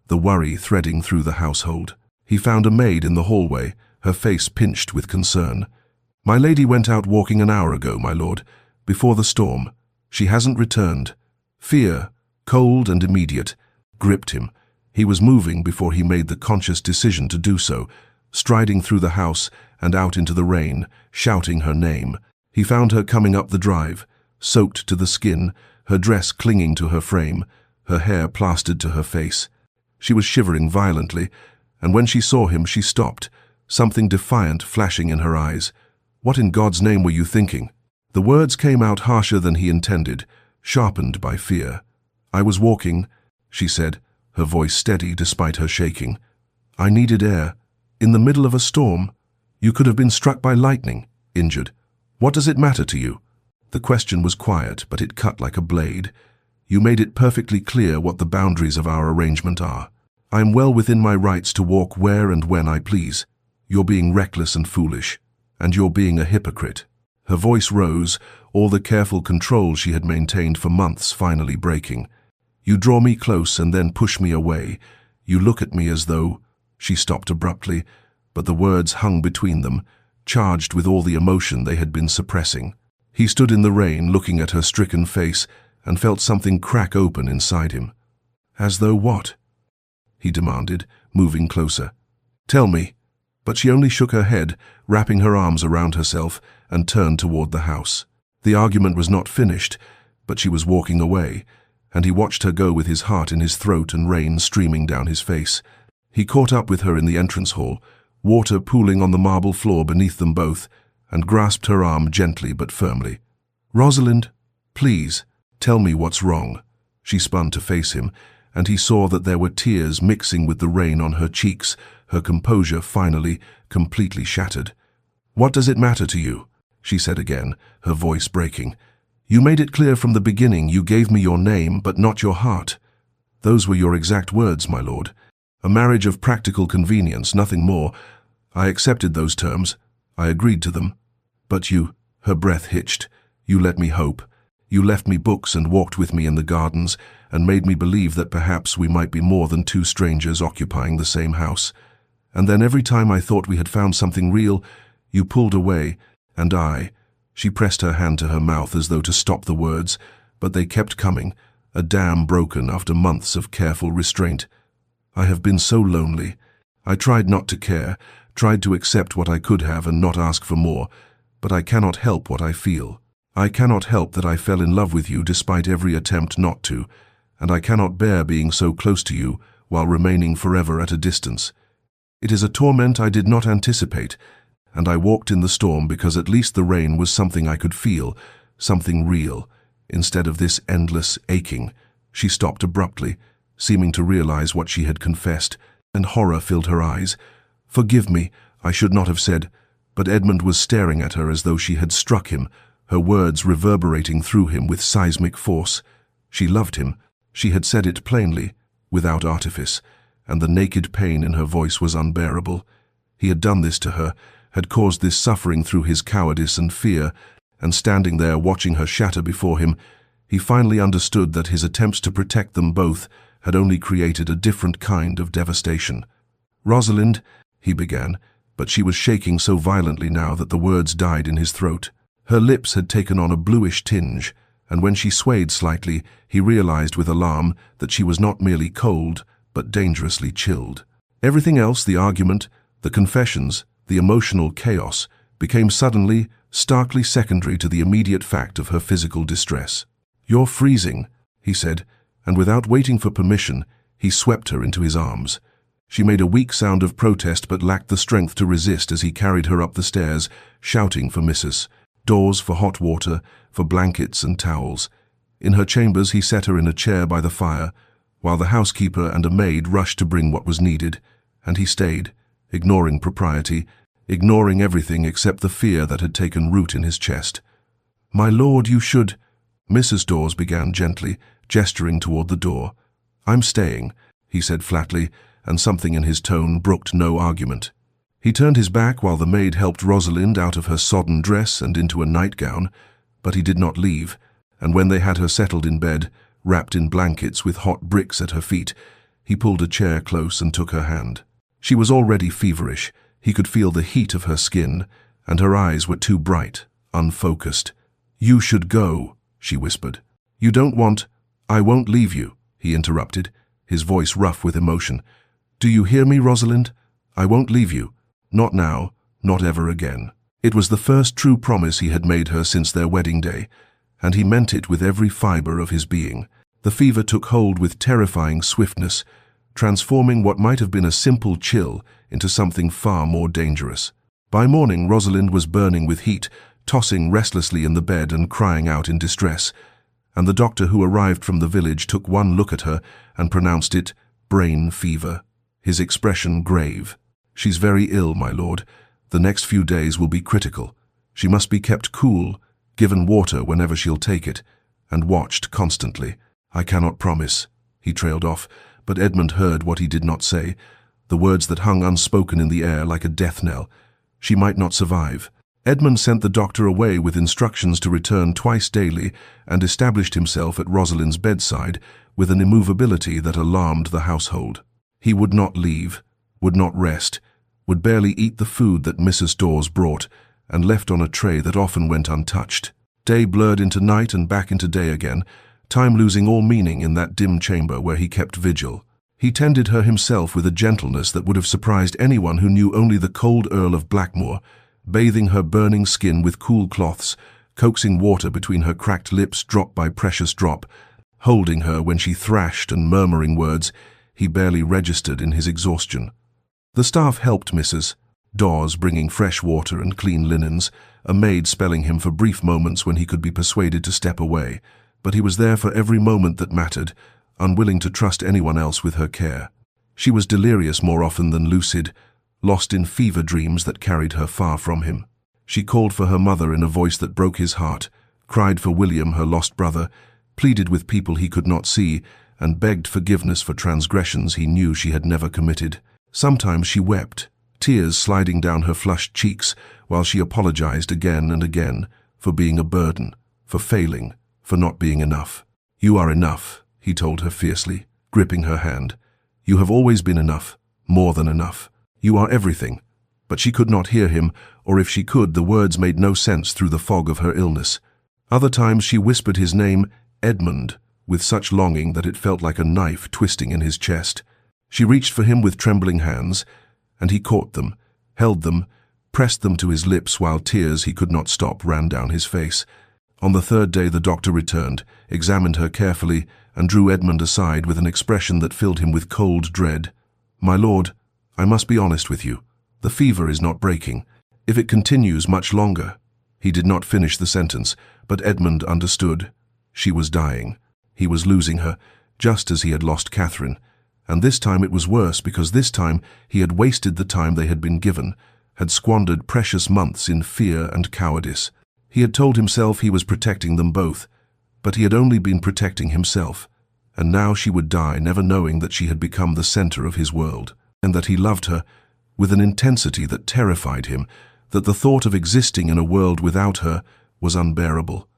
the worry threading through the household. He found a maid in the hallway, her face pinched with concern. "My lady went out walking an hour ago, my lord, before the storm. She hasn't returned." Fear, cold and immediate, gripped him. He was moving before he made the conscious decision to do so, striding through the house and out into the rain, shouting her name. He found her coming up the drive, soaked to the skin, her dress clinging to her frame, her hair plastered to her face. She was shivering violently, and when she saw him she stopped, something defiant flashing in her eyes. "What in God's name were you thinking?" The words came out harsher than he intended, sharpened by fear. "I was walking," she said, her voice steady despite her shaking. "I needed air. In the middle of a storm. You could have been struck by lightning, injured. What does it matter to you?" The question was quiet, but it cut like a blade. "You made it perfectly clear what the boundaries of our arrangement are. I am well within my rights to walk where and when I please. You're being reckless and foolish, and you're being a hypocrite." Her voice rose, all the careful control she had maintained for months finally breaking. "You draw me close and then push me away. You look at me as though—" She stopped abruptly, but the words hung between them, charged with all the emotion they had been suppressing. He stood in the rain, looking at her stricken face, and felt something crack open inside him. "As though what?" he demanded, moving closer. "Tell me." But she only shook her head, wrapping her arms around herself, and turned toward the house. The argument was not finished, but she was walking away, and he watched her go with his heart in his throat and rain streaming down his face. He caught up with her in the entrance hall, water pooling on the marble floor beneath them both, and grasped her arm gently but firmly. "Rosalind, please, tell me what's wrong." She spun to face him, and he saw that there were tears mixing with the rain on her cheeks, her composure finally completely shattered. "What does it matter to you?" she said again, her voice breaking. "You made it clear from the beginning you gave me your name but not your heart. Those were your exact words, my lord. A marriage of practical convenience, nothing more. I accepted those terms. I agreed to them. But you," her breath hitched, "you let me hope. You left me books and walked with me in the gardens and made me believe that perhaps we might be more than two strangers occupying the same house. And then every time I thought we had found something real, you pulled away, and I—" She pressed her hand to her mouth as though to stop the words, but they kept coming, a dam broken after months of careful restraint. "I have been so lonely. I tried not to care, tried to accept what I could have and not ask for more, but I cannot help what I feel. I cannot help that I fell in love with you despite every attempt not to, and I cannot bear being so close to you while remaining forever at a distance. It is a torment I did not anticipate, and I walked in the storm because at least the rain was something I could feel, something real, instead of this endless aching. She stopped abruptly, seeming to realize what she had confessed, and horror filled her eyes. "Forgive me, I should not have said," but Edmund was staring at her as though she had struck him, her words reverberating through him with seismic force. She loved him. She had said it plainly, without artifice, and the naked pain in her voice was unbearable. He had done this to her, had caused this suffering through his cowardice and fear, and standing there watching her shatter before him, he finally understood that his attempts to protect them both had only created a different kind of devastation. "Rosalind," he began, but she was shaking so violently now that the words died in his throat. Her lips had taken on a bluish tinge, and when she swayed slightly, he realized with alarm that she was not merely cold, but dangerously chilled. Everything else, the argument, the confessions, the emotional chaos, became suddenly, starkly secondary to the immediate fact of her physical distress. "You're freezing," he said, and without waiting for permission, he swept her into his arms. She made a weak sound of protest but lacked the strength to resist as he carried her up the stairs, shouting for Mrs. Dawes, for hot water, for blankets and towels. In her chambers he set her in a chair by the fire, while the housekeeper and a maid rushed to bring what was needed, and he stayed, ignoring propriety, ignoring everything except the fear that had taken root in his chest. "My lord, you should—" Mrs. Dawes began gently, gesturing toward the door. "I'm staying," he said flatly, and something in his tone brooked no argument. He turned his back while the maid helped Rosalind out of her sodden dress and into a nightgown, but he did not leave, and when they had her settled in bed, wrapped in blankets with hot bricks at her feet, he pulled a chair close and took her hand. She was already feverish. He could feel the heat of her skin, and her eyes were too bright, unfocused. "You should go," she whispered. "You don't want—" "I won't leave you," he interrupted, his voice rough with emotion. "Do you hear me, Rosalind? I won't leave you. Not now, not ever again." It was the first true promise he had made her since their wedding day, and he meant it with every fiber of his being. The fever took hold with terrifying swiftness, transforming what might have been a simple chill into something far more dangerous. By morning, Rosalind was burning with heat, tossing restlessly in the bed and crying out in distress, and the doctor who arrived from the village took one look at her and pronounced it brain fever, his expression grave. "She's very ill, my lord. The next few days will be critical. She must be kept cool, given water whenever she'll take it, and watched constantly. I cannot promise," he trailed off, but Edmund heard what he did not say, the words that hung unspoken in the air like a death knell. She might not survive. Edmund sent the doctor away with instructions to return twice daily and established himself at Rosalind's bedside with an immovability that alarmed the household. He would not leave, would not rest, would barely eat the food that Mrs. Dawes brought and left on a tray that often went untouched. Day blurred into night and back into day again, time losing all meaning in that dim chamber where he kept vigil. He tended her himself with a gentleness that would have surprised anyone who knew only the cold Earl of Blackmore, bathing her burning skin with cool cloths, coaxing water between her cracked lips drop by precious drop, holding her when she thrashed and murmuring words he barely registered in his exhaustion. The staff helped Mrs. Dawes, bringing fresh water and clean linens, a maid spelling him for brief moments when he could be persuaded to step away, but he was there for every moment that mattered, unwilling to trust anyone else with her care. She was delirious more often than lucid, lost in fever dreams that carried her far from him. She called for her mother in a voice that broke his heart, cried for William, her lost brother, pleaded with people he could not see, and begged forgiveness for transgressions he knew she had never committed. Sometimes she wept, tears sliding down her flushed cheeks, while she apologized again and again for being a burden, for failing, for not being enough. "You are enough," he told her fiercely, gripping her hand. "You have always been enough, more than enough. You are everything." But she could not hear him, or if she could, the words made no sense through the fog of her illness. Other times she whispered his name, Edmund, with such longing that it felt like a knife twisting in his chest. She reached for him with trembling hands, and he caught them, held them, pressed them to his lips while tears he could not stop ran down his face. On the third day the doctor returned, examined her carefully, and drew Edmund aside with an expression that filled him with cold dread. "My lord, I must be honest with you. The fever is not breaking. If it continues much longer." He did not finish the sentence, but Edmund understood. She was dying. He was losing her, just as he had lost Catherine. And this time it was worse, because this time he had wasted the time they had been given, had squandered precious months in fear and cowardice. He had told himself he was protecting them both, but he had only been protecting himself. And now she would die, never knowing that she had become the center of his world, and that he loved her with an intensity that terrified him, that the thought of existing in a world without her was unbearable.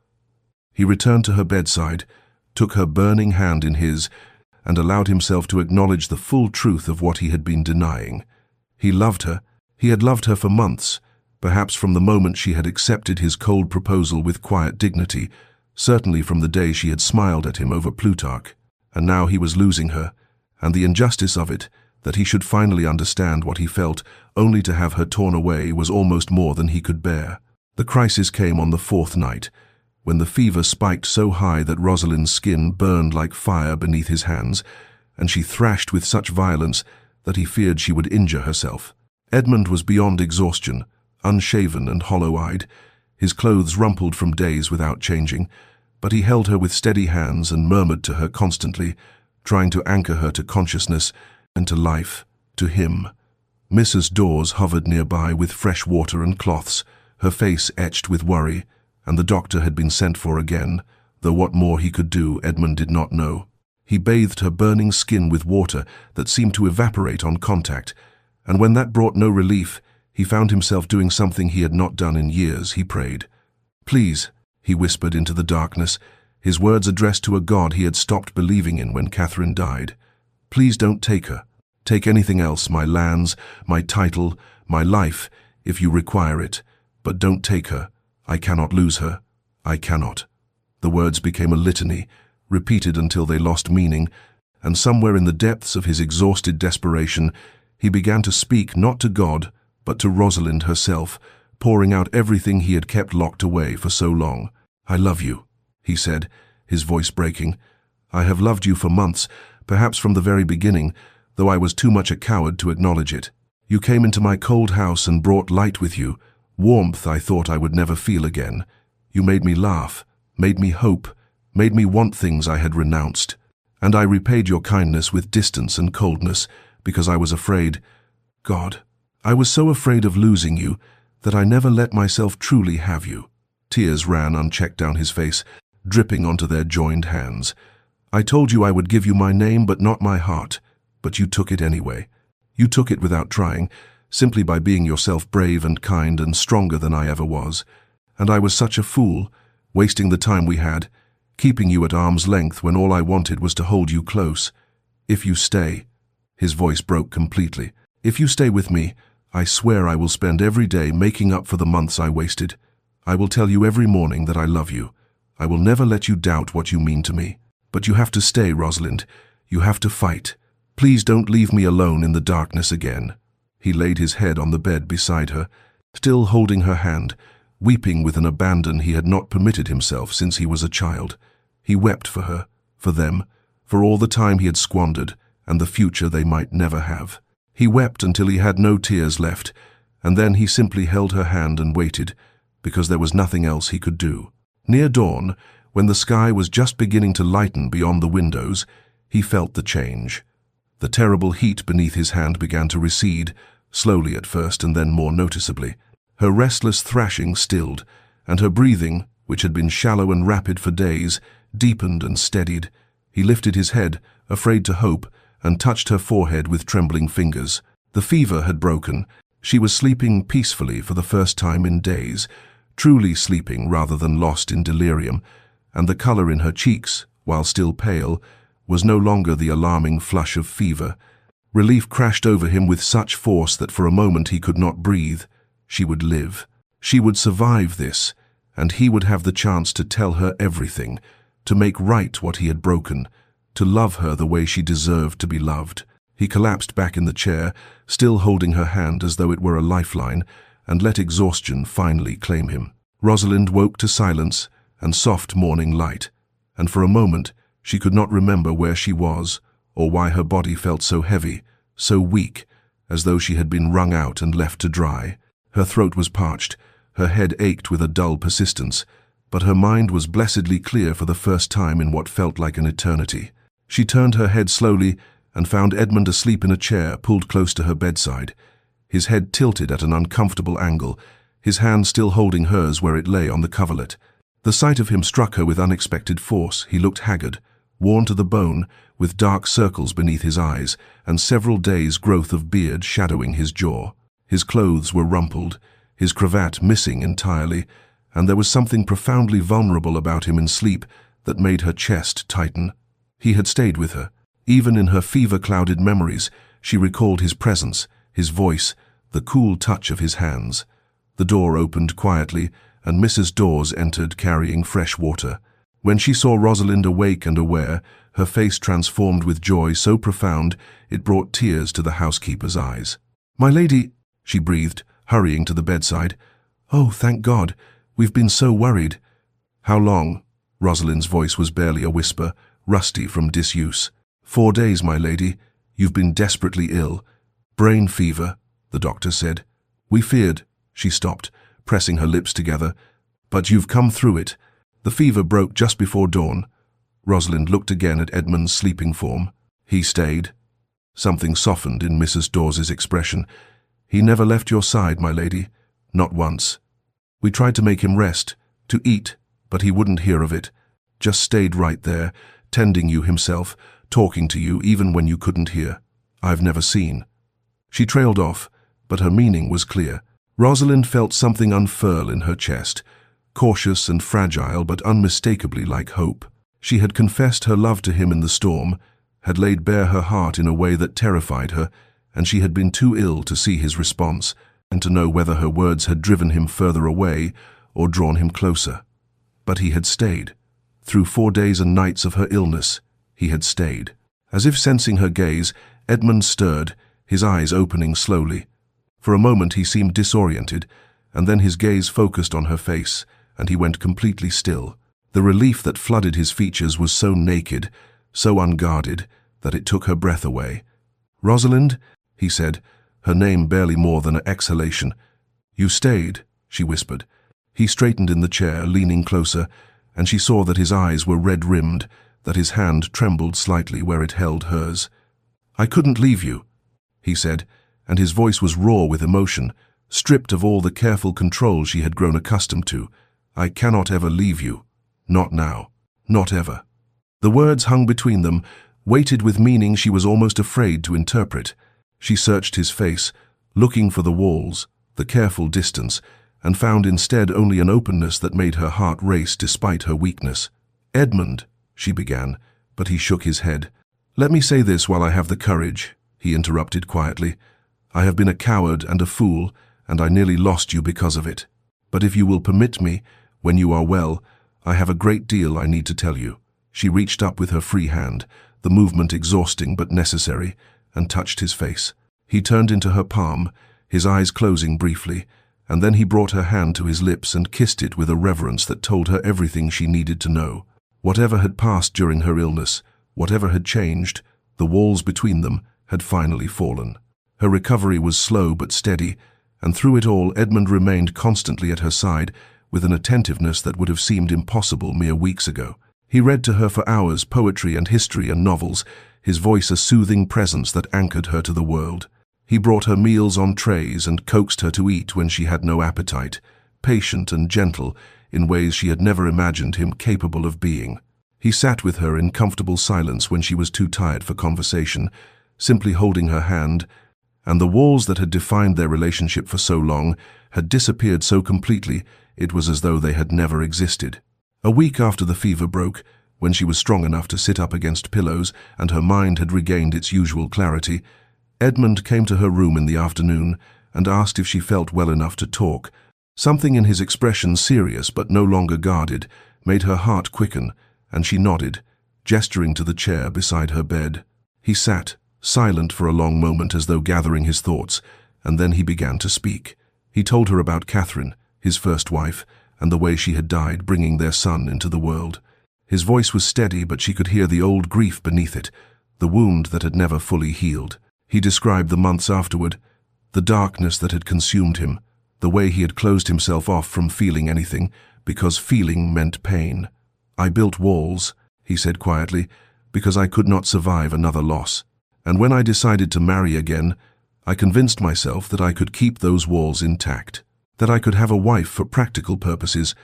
He returned to her bedside, took her burning hand in his, and allowed himself to acknowledge the full truth of what he had been denying. He loved her. He had loved her for months, perhaps from the moment she had accepted his cold proposal with quiet dignity, certainly from the day she had smiled at him over Plutarch. And now he was losing her, and the injustice of it, that he should finally understand what he felt, only to have her torn away, was almost more than he could bear. The crisis came on the fourth night, when the fever spiked so high that Rosalind's skin burned like fire beneath his hands, and she thrashed with such violence that he feared she would injure herself. Edmund was beyond exhaustion, unshaven and hollow-eyed, his clothes rumpled from days without changing, but he held her with steady hands and murmured to her constantly, trying to anchor her to consciousness and to life, to him. Mrs. Dawes hovered nearby with fresh water and cloths, her face etched with worry, and the doctor had been sent for again, though what more he could do Edmund did not know. He bathed her burning skin with water that seemed to evaporate on contact, and when that brought no relief, he found himself doing something he had not done in years. He prayed. "Please," he whispered into the darkness, his words addressed to a God he had stopped believing in when Catherine died. "Please don't take her. Take anything else, my lands, my title, my life, if you require it, but don't take her. I cannot lose her. I cannot." The words became a litany, repeated until they lost meaning, and somewhere in the depths of his exhausted desperation, he began to speak not to God, but to Rosalind herself, pouring out everything he had kept locked away for so long. "I love you," he said, his voice breaking. "I have loved you for months, perhaps from the very beginning, though I was too much a coward to acknowledge it. You came into my cold house and brought light with you, warmth I thought I would never feel again. You made me laugh, made me hope, made me want things I had renounced. And I repaid your kindness with distance and coldness, because I was afraid. God, I was so afraid of losing you that I never let myself truly have you." Tears ran unchecked down his face, dripping onto their joined hands. "I told you I would give you my name but not my heart, but you took it anyway. You took it without trying, simply by being yourself brave and kind and stronger than I ever was. And I was such a fool, wasting the time we had, keeping you at arm's length when all I wanted was to hold you close. If you stay," his voice broke completely, "if you stay with me, I swear I will spend every day making up for the months I wasted. I will tell you every morning that I love you. I will never let you doubt what you mean to me. But you have to stay, Rosalind. You have to fight. Please don't leave me alone in the darkness again." He laid his head on the bed beside her, still holding her hand, weeping with an abandon he had not permitted himself since he was a child. He wept for her, for them, for all the time he had squandered, and the future they might never have. He wept until he had no tears left, and then he simply held her hand and waited, because there was nothing else he could do. Near dawn, when the sky was just beginning to lighten beyond the windows, he felt the change. The terrible heat beneath his hand began to recede, slowly at first and then more noticeably. Her restless thrashing stilled, and her breathing, which had been shallow and rapid for days, deepened and steadied. He lifted his head, afraid to hope, and touched her forehead with trembling fingers. The fever had broken. She was sleeping peacefully for the first time in days, truly sleeping rather than lost in delirium, and the color in her cheeks, while still pale, was no longer the alarming flush of fever. Relief crashed over him with such force that for a moment he could not breathe. She would live. She would survive this, and he would have the chance to tell her everything, to make right what he had broken, to love her the way she deserved to be loved. He collapsed back in the chair, still holding her hand as though it were a lifeline, and let exhaustion finally claim him. Rosalind woke to silence and soft morning light, and for a moment she could not remember where she was, or why her body felt so heavy, so weak, as though she had been wrung out and left to dry. Her throat was parched, her head ached with a dull persistence, but her mind was blessedly clear for the first time in what felt like an eternity. She turned her head slowly and found Edmund asleep in a chair pulled close to her bedside, his head tilted at an uncomfortable angle, his hand still holding hers where it lay on the coverlet. The sight of him struck her with unexpected force. He looked haggard, worn to the bone, with dark circles beneath his eyes and several days' growth of beard shadowing his jaw. His clothes were rumpled, his cravat missing entirely, and there was something profoundly vulnerable about him in sleep that made her chest tighten. He had stayed with her. Even in her fever-clouded memories, she recalled his presence, his voice, the cool touch of his hands. The door opened quietly, and Mrs. Dawes entered carrying fresh water. When she saw Rosalind awake and aware, her face transformed with joy so profound it brought tears to the housekeeper's eyes. "My lady," she breathed, hurrying to the bedside. "Oh, thank God. We've been so worried." "How long?" Rosalind's voice was barely a whisper, rusty from disuse. "4 days, my lady. You've been desperately ill. Brain fever," the doctor said. "We feared." She stopped, pressing her lips together. "But you've come through it. The fever broke just before dawn." Rosalind looked again at Edmund's sleeping form. "He stayed." Something softened in Mrs. Dawes's expression. "He never left your side, my lady. Not once. We tried to make him rest, to eat, but he wouldn't hear of it. Just stayed right there, tending you himself, talking to you even when you couldn't hear. I've never seen." She trailed off, but her meaning was clear. Rosalind felt something unfurl in her chest, cautious and fragile but unmistakably like hope. She had confessed her love to him in the storm, had laid bare her heart in a way that terrified her, and she had been too ill to see his response and to know whether her words had driven him further away or drawn him closer. But he had stayed. Through 4 days and nights of her illness, he had stayed. As if sensing her gaze, Edmund stirred, his eyes opening slowly. For a moment he seemed disoriented, and then his gaze focused on her face, and he went completely still. The relief that flooded his features was so naked, so unguarded, that it took her breath away. "Rosalind," he said, her name barely more than an exhalation. "You stayed," she whispered. He straightened in the chair, leaning closer, and she saw that his eyes were red-rimmed, that his hand trembled slightly where it held hers. "I couldn't leave you," he said, and his voice was raw with emotion, stripped of all the careful control she had grown accustomed to. "I cannot ever leave you. Not now. Not ever." The words hung between them, weighted with meaning she was almost afraid to interpret. She searched his face, looking for the walls, the careful distance, and found instead only an openness that made her heart race despite her weakness. "Edmund," she began, but he shook his head. "Let me say this while I have the courage," he interrupted quietly. "I have been a coward and a fool, and I nearly lost you because of it. But if you will permit me, when you are well, I have a great deal I need to tell you." She reached up with her free hand, the movement exhausting but necessary, and touched his face. He turned into her palm, his eyes closing briefly, and then he brought her hand to his lips and kissed it with a reverence that told her everything she needed to know. Whatever had passed during her illness, whatever had changed, the walls between them had finally fallen. Her recovery was slow but steady, and through it all Edmund remained constantly at her side with an attentiveness that would have seemed impossible mere weeks ago. He read to her for hours poetry and history and novels, his voice a soothing presence that anchored her to the world. He brought her meals on trays and coaxed her to eat when she had no appetite, patient and gentle in ways she had never imagined him capable of being. He sat with her in comfortable silence when she was too tired for conversation, simply holding her hand, and the walls that had defined their relationship for so long had disappeared so completely it was as though they had never existed. A week after the fever broke, when she was strong enough to sit up against pillows and her mind had regained its usual clarity, Edmund came to her room in the afternoon and asked if she felt well enough to talk. Something in his expression, serious but no longer guarded, made her heart quicken, and she nodded, gesturing to the chair beside her bed. He sat, silent for a long moment as though gathering his thoughts, and then he began to speak. He told her about Catherine, his first wife, and the way she had died bringing their son into the world. His voice was steady, but she could hear the old grief beneath it, the wound that had never fully healed. He described the months afterward, the darkness that had consumed him, the way he had closed himself off from feeling anything, because feeling meant pain. "I built walls," he said quietly, "because I could not survive another loss. And when I decided to marry again, I convinced myself that I could keep those walls intact, that I could have a wife for practical purposes,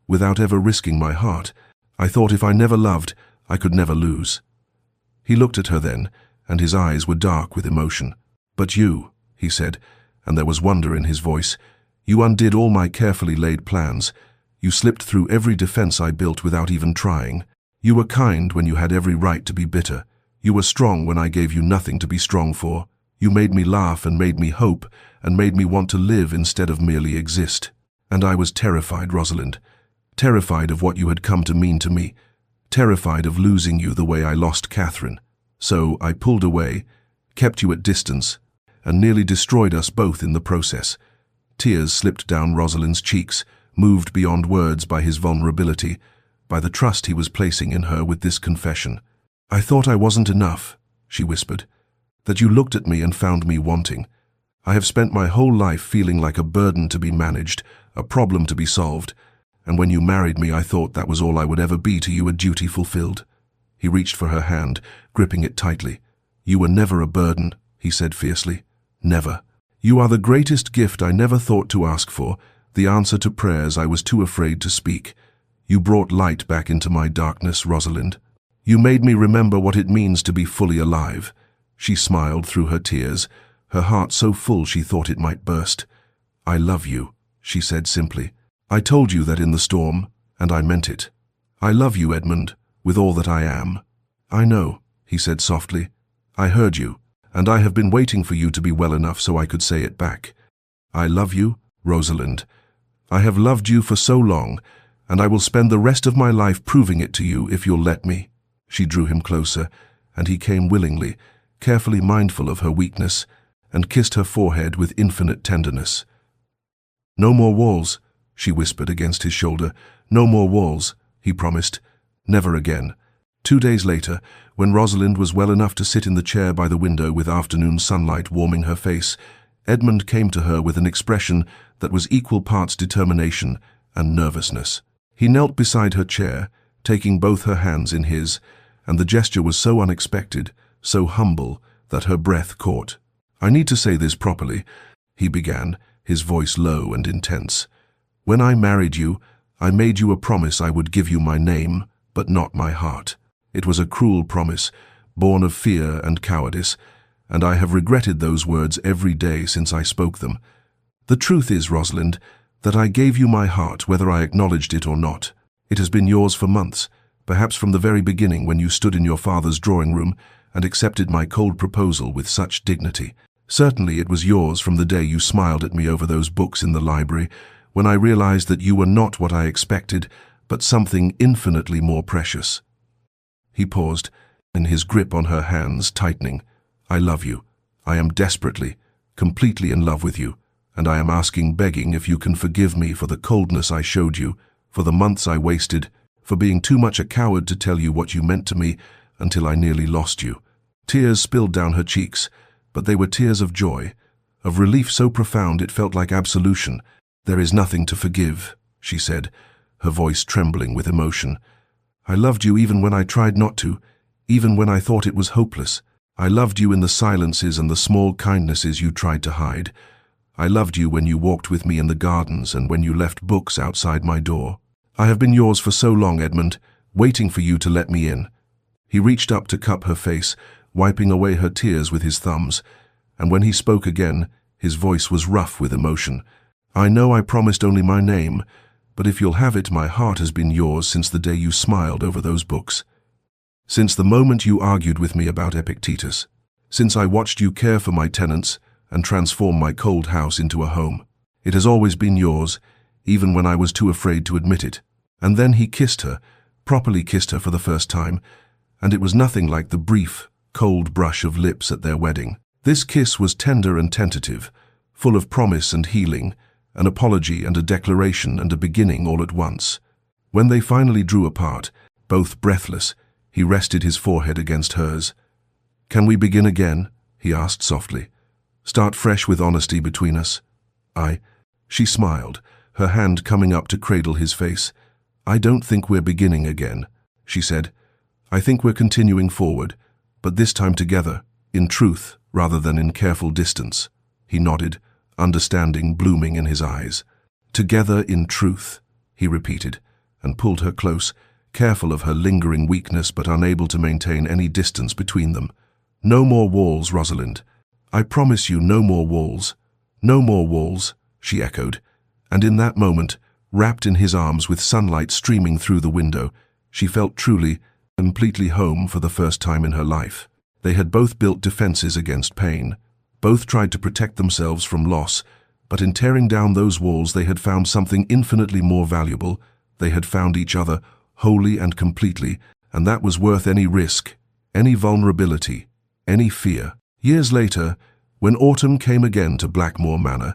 without ever risking my heart. I thought if I never loved, I could never lose." He looked at her then, and his eyes were dark with emotion. "But you," he said, and there was wonder in his voice, "you undid all my carefully laid plans. You slipped through every defense I built without even trying. You were kind when you had every right to be bitter. You were strong when I gave you nothing to be strong for. You made me laugh and made me hope and made me want to live instead of merely exist. And I was terrified, Rosalind. Terrified of what you had come to mean to me. Terrified of losing you the way I lost Catherine. So I pulled away, kept you at distance, and nearly destroyed us both in the process." Tears slipped down Rosalind's cheeks, moved beyond words by his vulnerability, by the trust he was placing in her with this confession. "I thought I wasn't enough," she whispered, "that you looked at me and found me wanting. I have spent my whole life feeling like a burden to be managed, a problem to be solved, and when you married me I thought that was all I would ever be to you, a duty fulfilled." He reached for her hand, gripping it tightly. "You were never a burden," he said fiercely. "Never. You are the greatest gift I never thought to ask for, the answer to prayers I was too afraid to speak. You brought light back into my darkness, Rosalind. You made me remember what it means to be fully alive." She smiled through her tears, her heart so full she thought it might burst. "I love you," she said simply. "I told you that in the storm, and I meant it. I love you, Edmund, with all that I am." "I know," he said softly. "I heard you, and I have been waiting for you to be well enough so I could say it back. I love you, Rosalind. I have loved you for so long, and I will spend the rest of my life proving it to you if you'll let me." She drew him closer, and he came willingly, carefully mindful of her weakness, and kissed her forehead with infinite tenderness. "No more walls," she whispered against his shoulder. "No more walls," he promised. "Never again." 2 days later, when Rosalind was well enough to sit in the chair by the window with afternoon sunlight warming her face, Edmund came to her with an expression that was equal parts determination and nervousness. He knelt beside her chair, taking both her hands in his, and the gesture was so unexpected, so humble, that her breath caught. "I need to say this properly," he began, his voice low and intense. "When I married you, I made you a promise I would give you my name, but not my heart. It was a cruel promise, born of fear and cowardice, and I have regretted those words every day since I spoke them. The truth is, Rosalind, that I gave you my heart whether I acknowledged it or not. It has been yours for months, perhaps from the very beginning when you stood in your father's drawing room and accepted my cold proposal with such dignity. Certainly it was yours from the day you smiled at me over those books in the library, when I realized that you were not what I expected, but something infinitely more precious." He paused, and his grip on her hands tightening. "I love you. I am desperately, completely in love with you, and I am asking, begging, if you can forgive me for the coldness I showed you, for the months I wasted, for being too much a coward to tell you what you meant to me until I nearly lost you." Tears spilled down her cheeks, but they were tears of joy, of relief so profound it felt like absolution. "There is nothing to forgive," she said, her voice trembling with emotion. "I loved you even when I tried not to, even when I thought it was hopeless. I loved you in the silences and the small kindnesses you tried to hide. I loved you when you walked with me in the gardens and when you left books outside my door. I have been yours for so long, Edmund, waiting for you to let me in." He reached up to cup her face, wiping away her tears with his thumbs, and when he spoke again, his voice was rough with emotion. "I know I promised only my name, but if you'll have it, my heart has been yours since the day you smiled over those books. Since the moment you argued with me about Epictetus. Since I watched you care for my tenants and transform my cold house into a home. It has always been yours, even when I was too afraid to admit it." And then he kissed her, properly kissed her for the first time, and it was nothing like the brief, cold brush of lips at their wedding. This kiss was tender and tentative, full of promise and healing, an apology and a declaration and a beginning all at once. When they finally drew apart, both breathless, he rested his forehead against hers. "Can we begin again?" he asked softly. "Start fresh with honesty between us?" She smiled, her hand coming up to cradle his face. "I don't think we're beginning again," she said. "I think we're continuing forward, but this time together, in truth rather than in careful distance." He nodded, understanding blooming in his eyes. "Together in truth," he repeated, and pulled her close, careful of her lingering weakness but unable to maintain any distance between them. "No more walls, Rosalind. I promise you no more walls." "No more walls," she echoed, and in that moment, wrapped in his arms with sunlight streaming through the window, she felt truly, completely home for the first time in her life. They had both built defenses against pain. Both tried to protect themselves from loss, but in tearing down those walls they had found something infinitely more valuable. They had found each other, wholly and completely, and that was worth any risk, any vulnerability, any fear. Years later, when autumn came again to Blackmore Manor,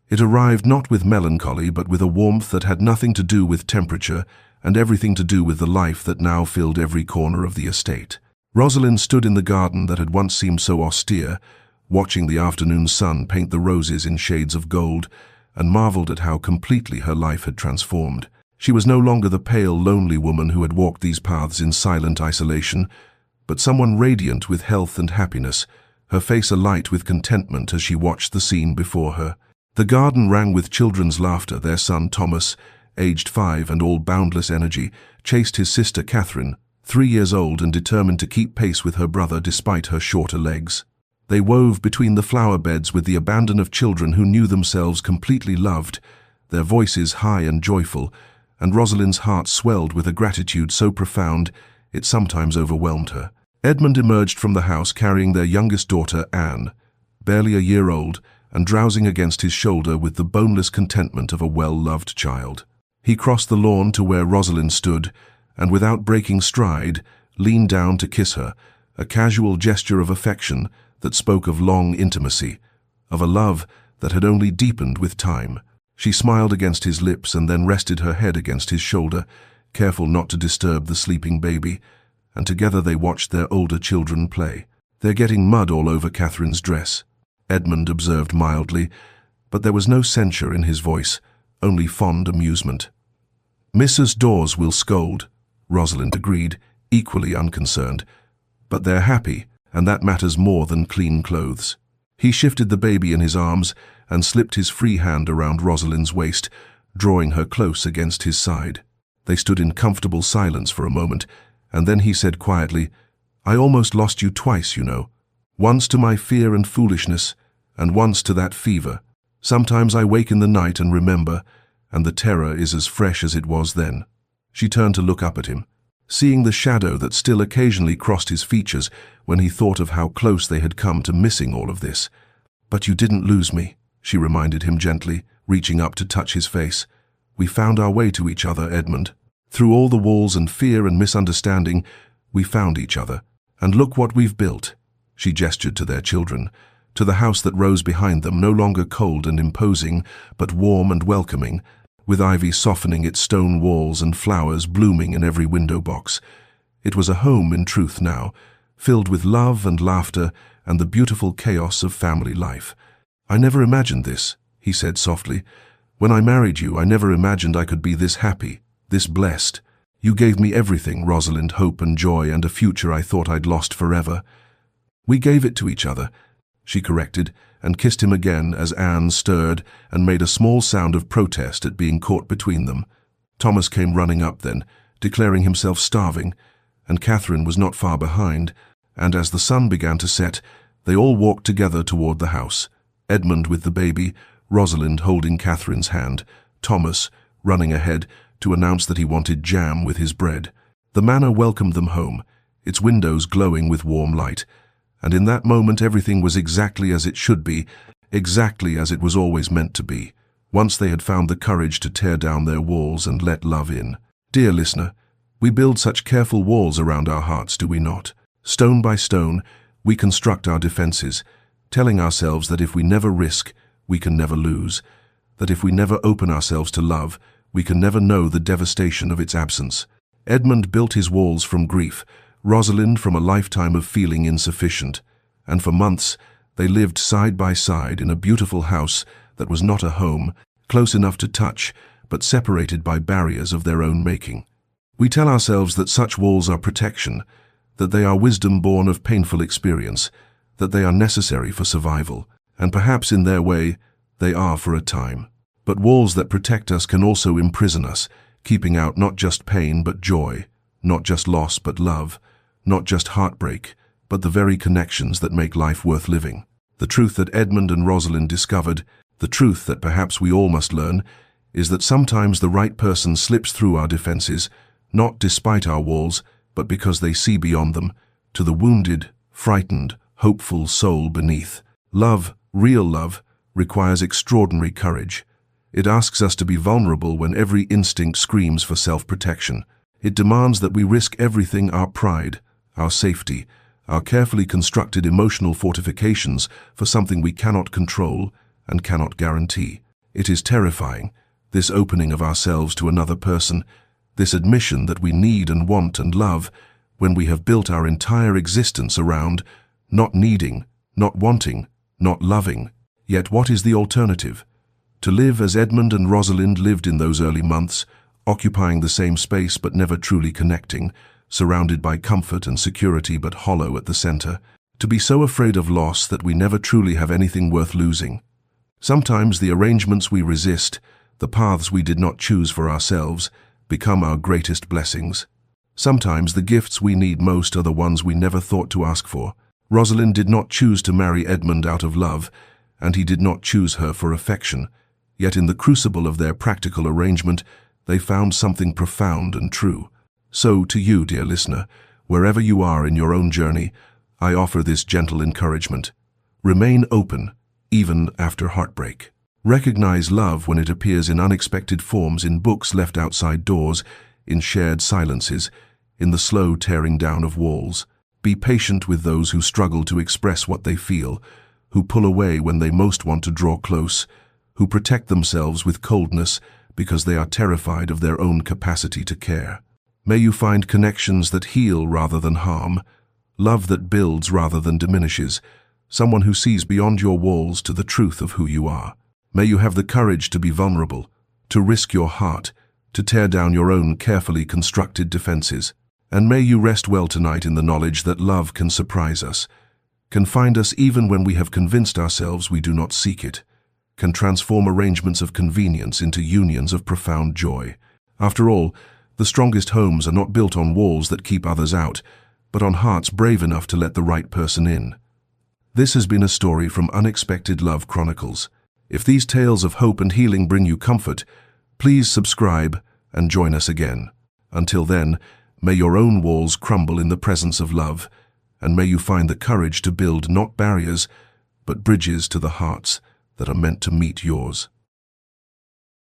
it arrived not with melancholy but with a warmth that had nothing to do with temperature and everything to do with the life that now filled every corner of the estate. Rosalind stood in the garden that had once seemed so austere, watching the afternoon sun paint the roses in shades of gold, and marveled at how completely her life had transformed. She was no longer the pale, lonely woman who had walked these paths in silent isolation, but someone radiant with health and happiness, her face alight with contentment as she watched the scene before her. The garden rang with children's laughter. Their son Thomas, aged 5 and all boundless energy, chased his sister Catherine, 3 years old and determined to keep pace with her brother despite her shorter legs. They wove between the flower beds with the abandon of children who knew themselves completely loved, their voices high and joyful, and Rosalind's heart swelled with a gratitude so profound it sometimes overwhelmed her. Edmund emerged from the house carrying their youngest daughter, Anne, barely a year old, and drowsing against his shoulder with the boneless contentment of a well-loved child. He crossed the lawn to where Rosalind stood, and without breaking stride, leaned down to kiss her, a casual gesture of affection that spoke of long intimacy, of a love that had only deepened with time. She smiled against his lips and then rested her head against his shoulder, careful not to disturb the sleeping baby, and together they watched their older children play. "They're getting mud all over Catherine's dress," Edmund observed mildly, but there was no censure in his voice, only fond amusement. "Mrs. Dawes will scold," Rosalind agreed, equally unconcerned. "But they're happy, and that matters more than clean clothes." He shifted the baby in his arms and slipped his free hand around Rosalind's waist, drawing her close against his side. They stood in comfortable silence for a moment, and then he said quietly, "I almost lost you twice, you know. Once to my fear and foolishness, and once to that fever. Sometimes I wake in the night and remember, and the terror is as fresh as it was then." She turned to look up at him, seeing the shadow that still occasionally crossed his features when he thought of how close they had come to missing all of this. "But you didn't lose me," she reminded him gently, reaching up to touch his face. "We found our way to each other, Edmund. Through all the walls and fear and misunderstanding, we found each other. And look what we've built." She gestured to their children, to the house that rose behind them, no longer cold and imposing, but warm and welcoming, with ivy softening its stone walls and flowers blooming in every window box. It was a home in truth now, filled with love and laughter and the beautiful chaos of family life. "I never imagined this," he said softly. "When I married you, I never imagined I could be this happy, this blessed. You gave me everything, Rosalind, hope and joy and a future I thought I'd lost forever." "We gave it to each other," she corrected, and kissed him again as Anne stirred and made a small sound of protest at being caught between them. Thomas came running up then, declaring himself starving, and Catherine was not far behind, and as the sun began to set, they all walked together toward the house, Edmund with the baby, Rosalind holding Catherine's hand, Thomas running ahead to announce that he wanted jam with his bread. The manor welcomed them home, its windows glowing with warm light, and in that moment everything was exactly as it should be, exactly as it was always meant to be, once they had found the courage to tear down their walls and let love in. Dear listener, we build such careful walls around our hearts, do we not? Stone by stone, we construct our defenses, telling ourselves that if we never risk, we can never lose, that if we never open ourselves to love, we can never know the devastation of its absence. Edmund built his walls from grief, Rosalind from a lifetime of feeling insufficient, and for months they lived side by side in a beautiful house that was not a home, close enough to touch, but separated by barriers of their own making. We tell ourselves that such walls are protection, that they are wisdom born of painful experience, that they are necessary for survival, and perhaps in their way, they are for a time. But walls that protect us can also imprison us, keeping out not just pain but joy, not just loss but love, not just heartbreak, but the very connections that make life worth living. The truth that Edmund and Rosalind discovered, the truth that perhaps we all must learn, is that sometimes the right person slips through our defenses, not despite our walls, but because they see beyond them, to the wounded, frightened, hopeful soul beneath. Love, real love, requires extraordinary courage. It asks us to be vulnerable when every instinct screams for self-protection. It demands that we risk everything: our pride, our safety, our carefully constructed emotional fortifications for something we cannot control and cannot guarantee. It is terrifying, this opening of ourselves to another person, this admission that we need and want and love, when we have built our entire existence around not needing, not wanting, not loving. Yet what is the alternative? To live as Edmund and Rosalind lived in those early months, occupying the same space but never truly connecting, surrounded by comfort and security but hollow at the center. To be so afraid of loss that we never truly have anything worth losing. Sometimes the arrangements we resist, the paths we did not choose for ourselves, become our greatest blessings. Sometimes the gifts we need most are the ones we never thought to ask for. Rosalind did not choose to marry Edmund out of love, and he did not choose her for affection. Yet in the crucible of their practical arrangement, they found something profound and true. So to you, dear listener, wherever you are in your own journey, I offer this gentle encouragement. Remain open, even after heartbreak. Recognize love when it appears in unexpected forms, in books left outside doors, in shared silences, in the slow tearing down of walls. Be patient with those who struggle to express what they feel, who pull away when they most want to draw close, who protect themselves with coldness because they are terrified of their own capacity to care. May you find connections that heal rather than harm, love that builds rather than diminishes, someone who sees beyond your walls to the truth of who you are. May you have the courage to be vulnerable, to risk your heart, to tear down your own carefully constructed defenses. And may you rest well tonight in the knowledge that love can surprise us, can find us even when we have convinced ourselves we do not seek it, can transform arrangements of convenience into unions of profound joy. After all, the strongest homes are not built on walls that keep others out, but on hearts brave enough to let the right person in. This has been a story from Unexpected Love Chronicles. If these tales of hope and healing bring you comfort, please subscribe and join us again. Until then, may your own walls crumble in the presence of love, and may you find the courage to build not barriers, but bridges to the hearts that are meant to meet yours.